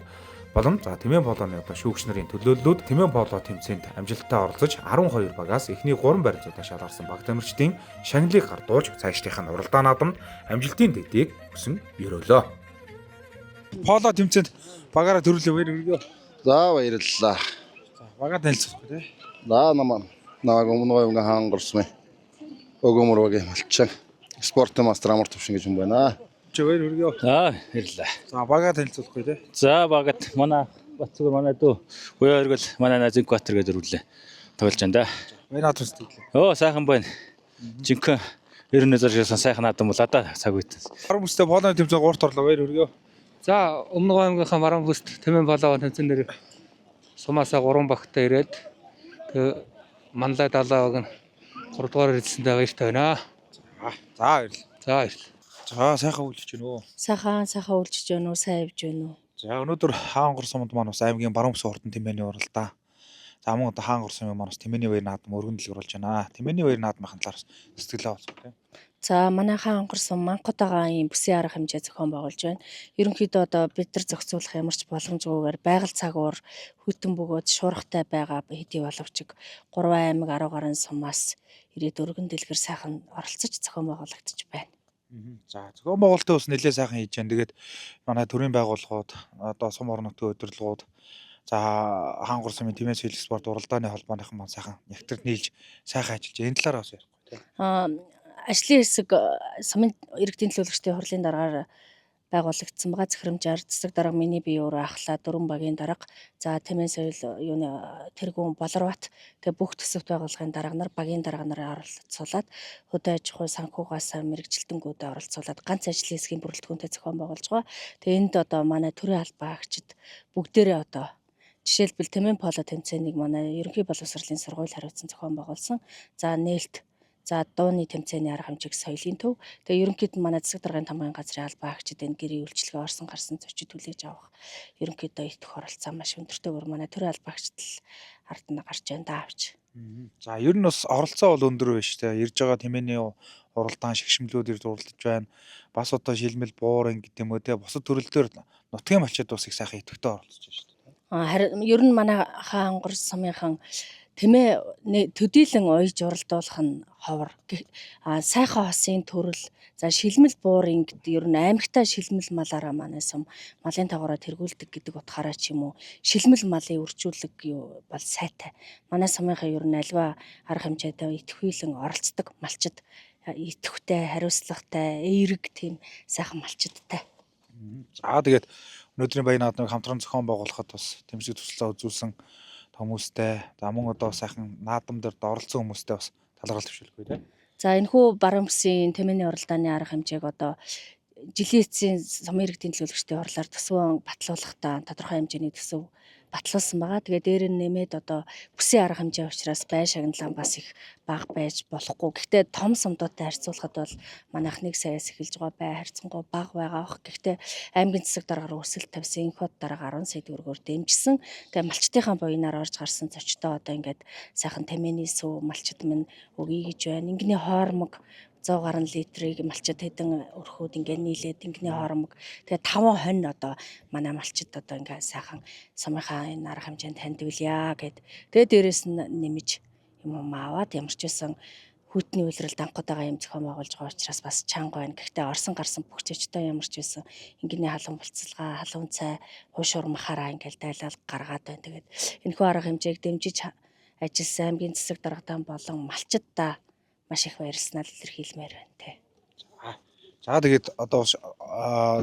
болон за Тэмээн полооны одоо шүүгч нарын төлөөллүүд Тэмээн полоо тэмцээнд амжилттай оролцож 12 багаас эхний 3 баримтуудаа шалгарсан баг тамирчдын шагналыг гардуулж цаашдынх нь уралдаан наадамд амжилтын дэдийг өсөн өрөөлөө. Поло тэмцээнд багаараа төрүүлээ баяр хүргэе. За баярлалаа. За багаа танилцуулах тий. Намайг өмнө говьнга хаангорсмэ. Өгөөмөрөгийн малчин. Спортын мастер амар төвшин гэж юм байна. Чи баяр хүргэе. За баярлалаа. За багаа танилцуулахгүй тий. За багт манай Батцгөр манай дүү буяа өргөл манай Назинк Батэр гэдэг өрлөө тоглож байна да. Баяр наадмын. Оо сайхан байна. Жинхэнэ 90,000 шилсэн сайхан наадам бол одоо цаг үед. Баруун бүстэй полооны тэмцээн 3-т орлоо баяр хүргэе. За өмнө говьнгийнхаа баруун бүст Тэмээн полоо тэмцээнээр сумаасаа 3 багтаа ирээд тэгээ манлай 70-аг нь 3 дугаар ирсэндээ баяртай байна. За баярлалаа. За баярлалаа. За сайхан үйлчж гэнэ үү? Сайхан үйлчж байна уу? Сайн явж байна уу? За өнөөдөр Хаангор сумд маань бас аймгийн баруун бүсийн хурдан тэмээний уралдаа. За мөн одоо Хаангор сумын маань бас тэмээний баяр наадам өргөн дэлгэр болж байна. Тэмээний баяр наадмын талаар сэтгэлээ олцгоо тийм. За манай Хаангор сум Манхутагаан бүсийн арга хэмжээ зохион байгуулж байна. Ерөнхийдөө одоо бид нар зохицуулах ямарч боломжгүйгээр байгаль цагуур хүйтэн бөгөөд шуурхтай байгаа хэдий боловч 3 аймаг 10 гаруй сумаас ирээд өргөн дэлгэр сайхан оролцож зохион байгуулагдаж байна. За зохион байгуулалтын ус нэлээд сайхан хийж байна. Тэгээд манай төрийн байгууллагууд одоо сум орон нутгийн удирдлагууд за Хаангор сумын Тэмээн соёлын спорт уралдааны холбооныхан маань сайхан нягтрд нийлж сайхан ажиллаж энэ талаар бас ярихгүй тийм. Ажлын хэсэг сумын иргэдийн төлөөлөгчдийн хурлын дараагаар байгуулагдсан байгаа. Захирамжаар цэцэг дарга миний бие өөрөө ахлаа 4 багийн дарга. За Тэмээн соёл юуны тэргүүн Болорбат тэгээ бүх төсөвт байгууллагын дарга нар багийн дарга нараа оролцуулаад хөдөө аж ахуй санхугаас мэрэгжилтэнгүүдэд оролцуулаад ганц ажлын хэсгийн бүрэлдэхүүнтэй зохион байгуулж байгаа. Тэгээ энд одоо манай төрийн албаа агчид бүгдээрээ одоо жишээлбэл Тэмээн поло тэмцээнийг манай ерөнхий боловсролын сургууль хариуцсан зохион байгуулсан. За нээлт за дууны тэмцээний арга хэмжээг соёлын төв. Тэгээ ерөнхийд нь манай засаг даргын тамгын газрын албаа агчид энэ гэрийн үйлчлэгээ орсон гарсан зочид хүлээж авах ерөнхийдөө их оролцоо маш өндөртэйгээр манай төрийн албаа агчид ард нь гарч байна да авч. За ер нь бас оролцоо бол өндөр байна шүү дээ. Ирж байгаа тэмээний уралдаан шигшмлүүд ирж уралдаж байна. Бас одоо шилмэл буурын гэдэг юм уу те бусад төрөлдөр нутгийн малчид бас их сайхан идэвхтэй оролцож байна шүү дээ. Харин ер нь манай Хаангор сумынхан Тэмээ төдийлөн уйж уралдуулах нь ховор. Сайхан хосын төрөл за шилмэл буурын гэдэг ер нь аймагтай шилмэл малаараа манай сум малын тагаараа тэргүүлдэг гэдэг утгаараа ч юм уу шилмэл малын үржүүлэг юу бол сайтай. Манай сумынхаа ер нь альва арга хэмжээтэй идэвхүйлэн оролцдог малчид идэвхтэй, хариуцлагатай, эерэг тийм сайхан малчидтай. За тэгээд өнөөдрийн баяр наадмыг хамтран зохион байгуулахад бас тэмцээн туслалаа үзүүлсэн хүмүүстэй за мөн одоо сайхан наадам дээр оролцсон хүмүүстэй бас талархал төвшүүлэхгүй тийм. За энэхүү баруун бүсийн тэмээний уралдааны арга хэмжээг одоо жилийн эцсийн сумын иргэдийн төлөөлөгчдийн хурлаар төсвөө батлуулахдаа тодорхой хэмжээний төсөв батлуулсан байгаа. Тэгээ дээр нь нэмээд одоо бүсийн арга хэмжээ учраас бай шагналаа бас их бага байж болохгүй. Гэхдээ том сумдуудтай харьцуулахад бол манайх 1 саяас эхэлж байгаа бай харьцангуй бага байгаа бох. Гэхдээ аймгийн засаг даргаар өсөлт тавьсан инхот дарга 10 сая төгрөгөөр дэмжсэн. Тэгээ малчтынхаа буйнаар орж гарсан зочдоо одоо ингээд сайхан тэмээний сүв малчд минь өгье гэж байна. Ингэний хоормог 100 гаруй литрийг малчид хэдэн өрхөөд ингээд нийлээд ингэний хоормог тэгээ 5 хонь одоо манай малчид одоо ингээд сайхан сумынхаа энэ арга хэмжээнд тандивлъя гэд. Тэгээ дээрэс нь нэмж юм аваад ямар ч байсан хүйтний үйлрэл данхудаага юм зохион байгуулж байгаа учраас бас чанга байна. Гэхдээ орсон гарсан бүх зочдоо ямар ч байсан ингэний халуун булцалгаа, халуун цай, хуушур махаараа ингээд дайлал гаргаад байна. Тэгээд энэхүү арга хэмжээг дэмжиж ажилласан аймгийн засаг даргадан болон малчидаа маш их баярлснаа илэрхийлмээр байна те. За тэгээд одоо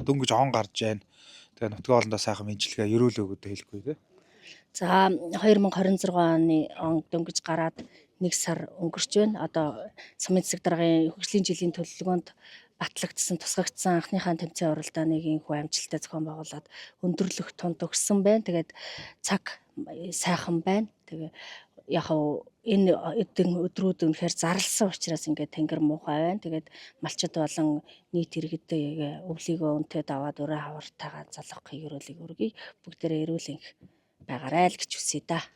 дөнгөж он гарч байна. Тэгээ нутгийн хоолндоо сайхан мэдлэгээ ерөөлөө өгөөд хэлэхгүй те. За 2026 оны он дөнгөж гараад 1 сар өнгөрч байна. Одоо сумын засаг даргын хөгжлийн жилийн төлөвлөгөөнд батлагдсан тусгагдсан анхныхаа тэмцээн уралдааныг инхүү амжилттай зохион байгуулад өндөрлөх тунд өгсөн байна. Тэгээд цаг сайхан байна. Тэгээ яг энэ өдрүүд үнэхээр зарласан учраас ингээд тэнгэр муухай байна. Тэгээд малчид болон нийт иргэдэд өвлийгөө үнтэд аваад өрөө хавартайгаа залгахыг ерөөлийг өргөе. Бүгдээрээ эрүүл байгаарай л гэж хүсье да.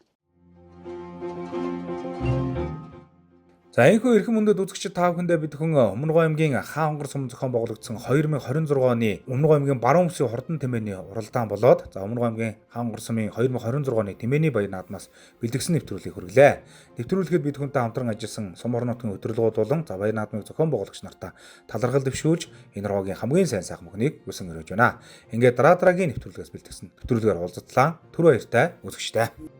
За энэхүү эрхэм мөндөд үзэгчид та бүхэндээ бид хүн Өмнөгов аймгийн Хаан хонгор сум зохион байгуулагдсан 2026 оны Өмнөгов аймгийн баруун бүсийн хурдан тэмээний уралдаан болоод за Өмнөгов аймгийн Хаан хонгор сумын 2026 оны тэмээний баяр наадмаас бэлтгэсэн нэвтрүүлгийг хүргэлээ. Нэвтрүүлэхэд бид хүнтэй хамтран ажилласан сум орон нутгийн өдөрлөгүүд болон за баяр наадмыг зохион байгуулагч нартаа талархал дэвшүүлж энэ роогийн хамгийн сайн сайхан мөхнийг хүсэн өрөөж байна. Ингээд дараагийн нэвтрүүлгээс бэлтгэсэн нэвтрүүлгээр уулзтлаа. Түр баяртай үзэгчтэй.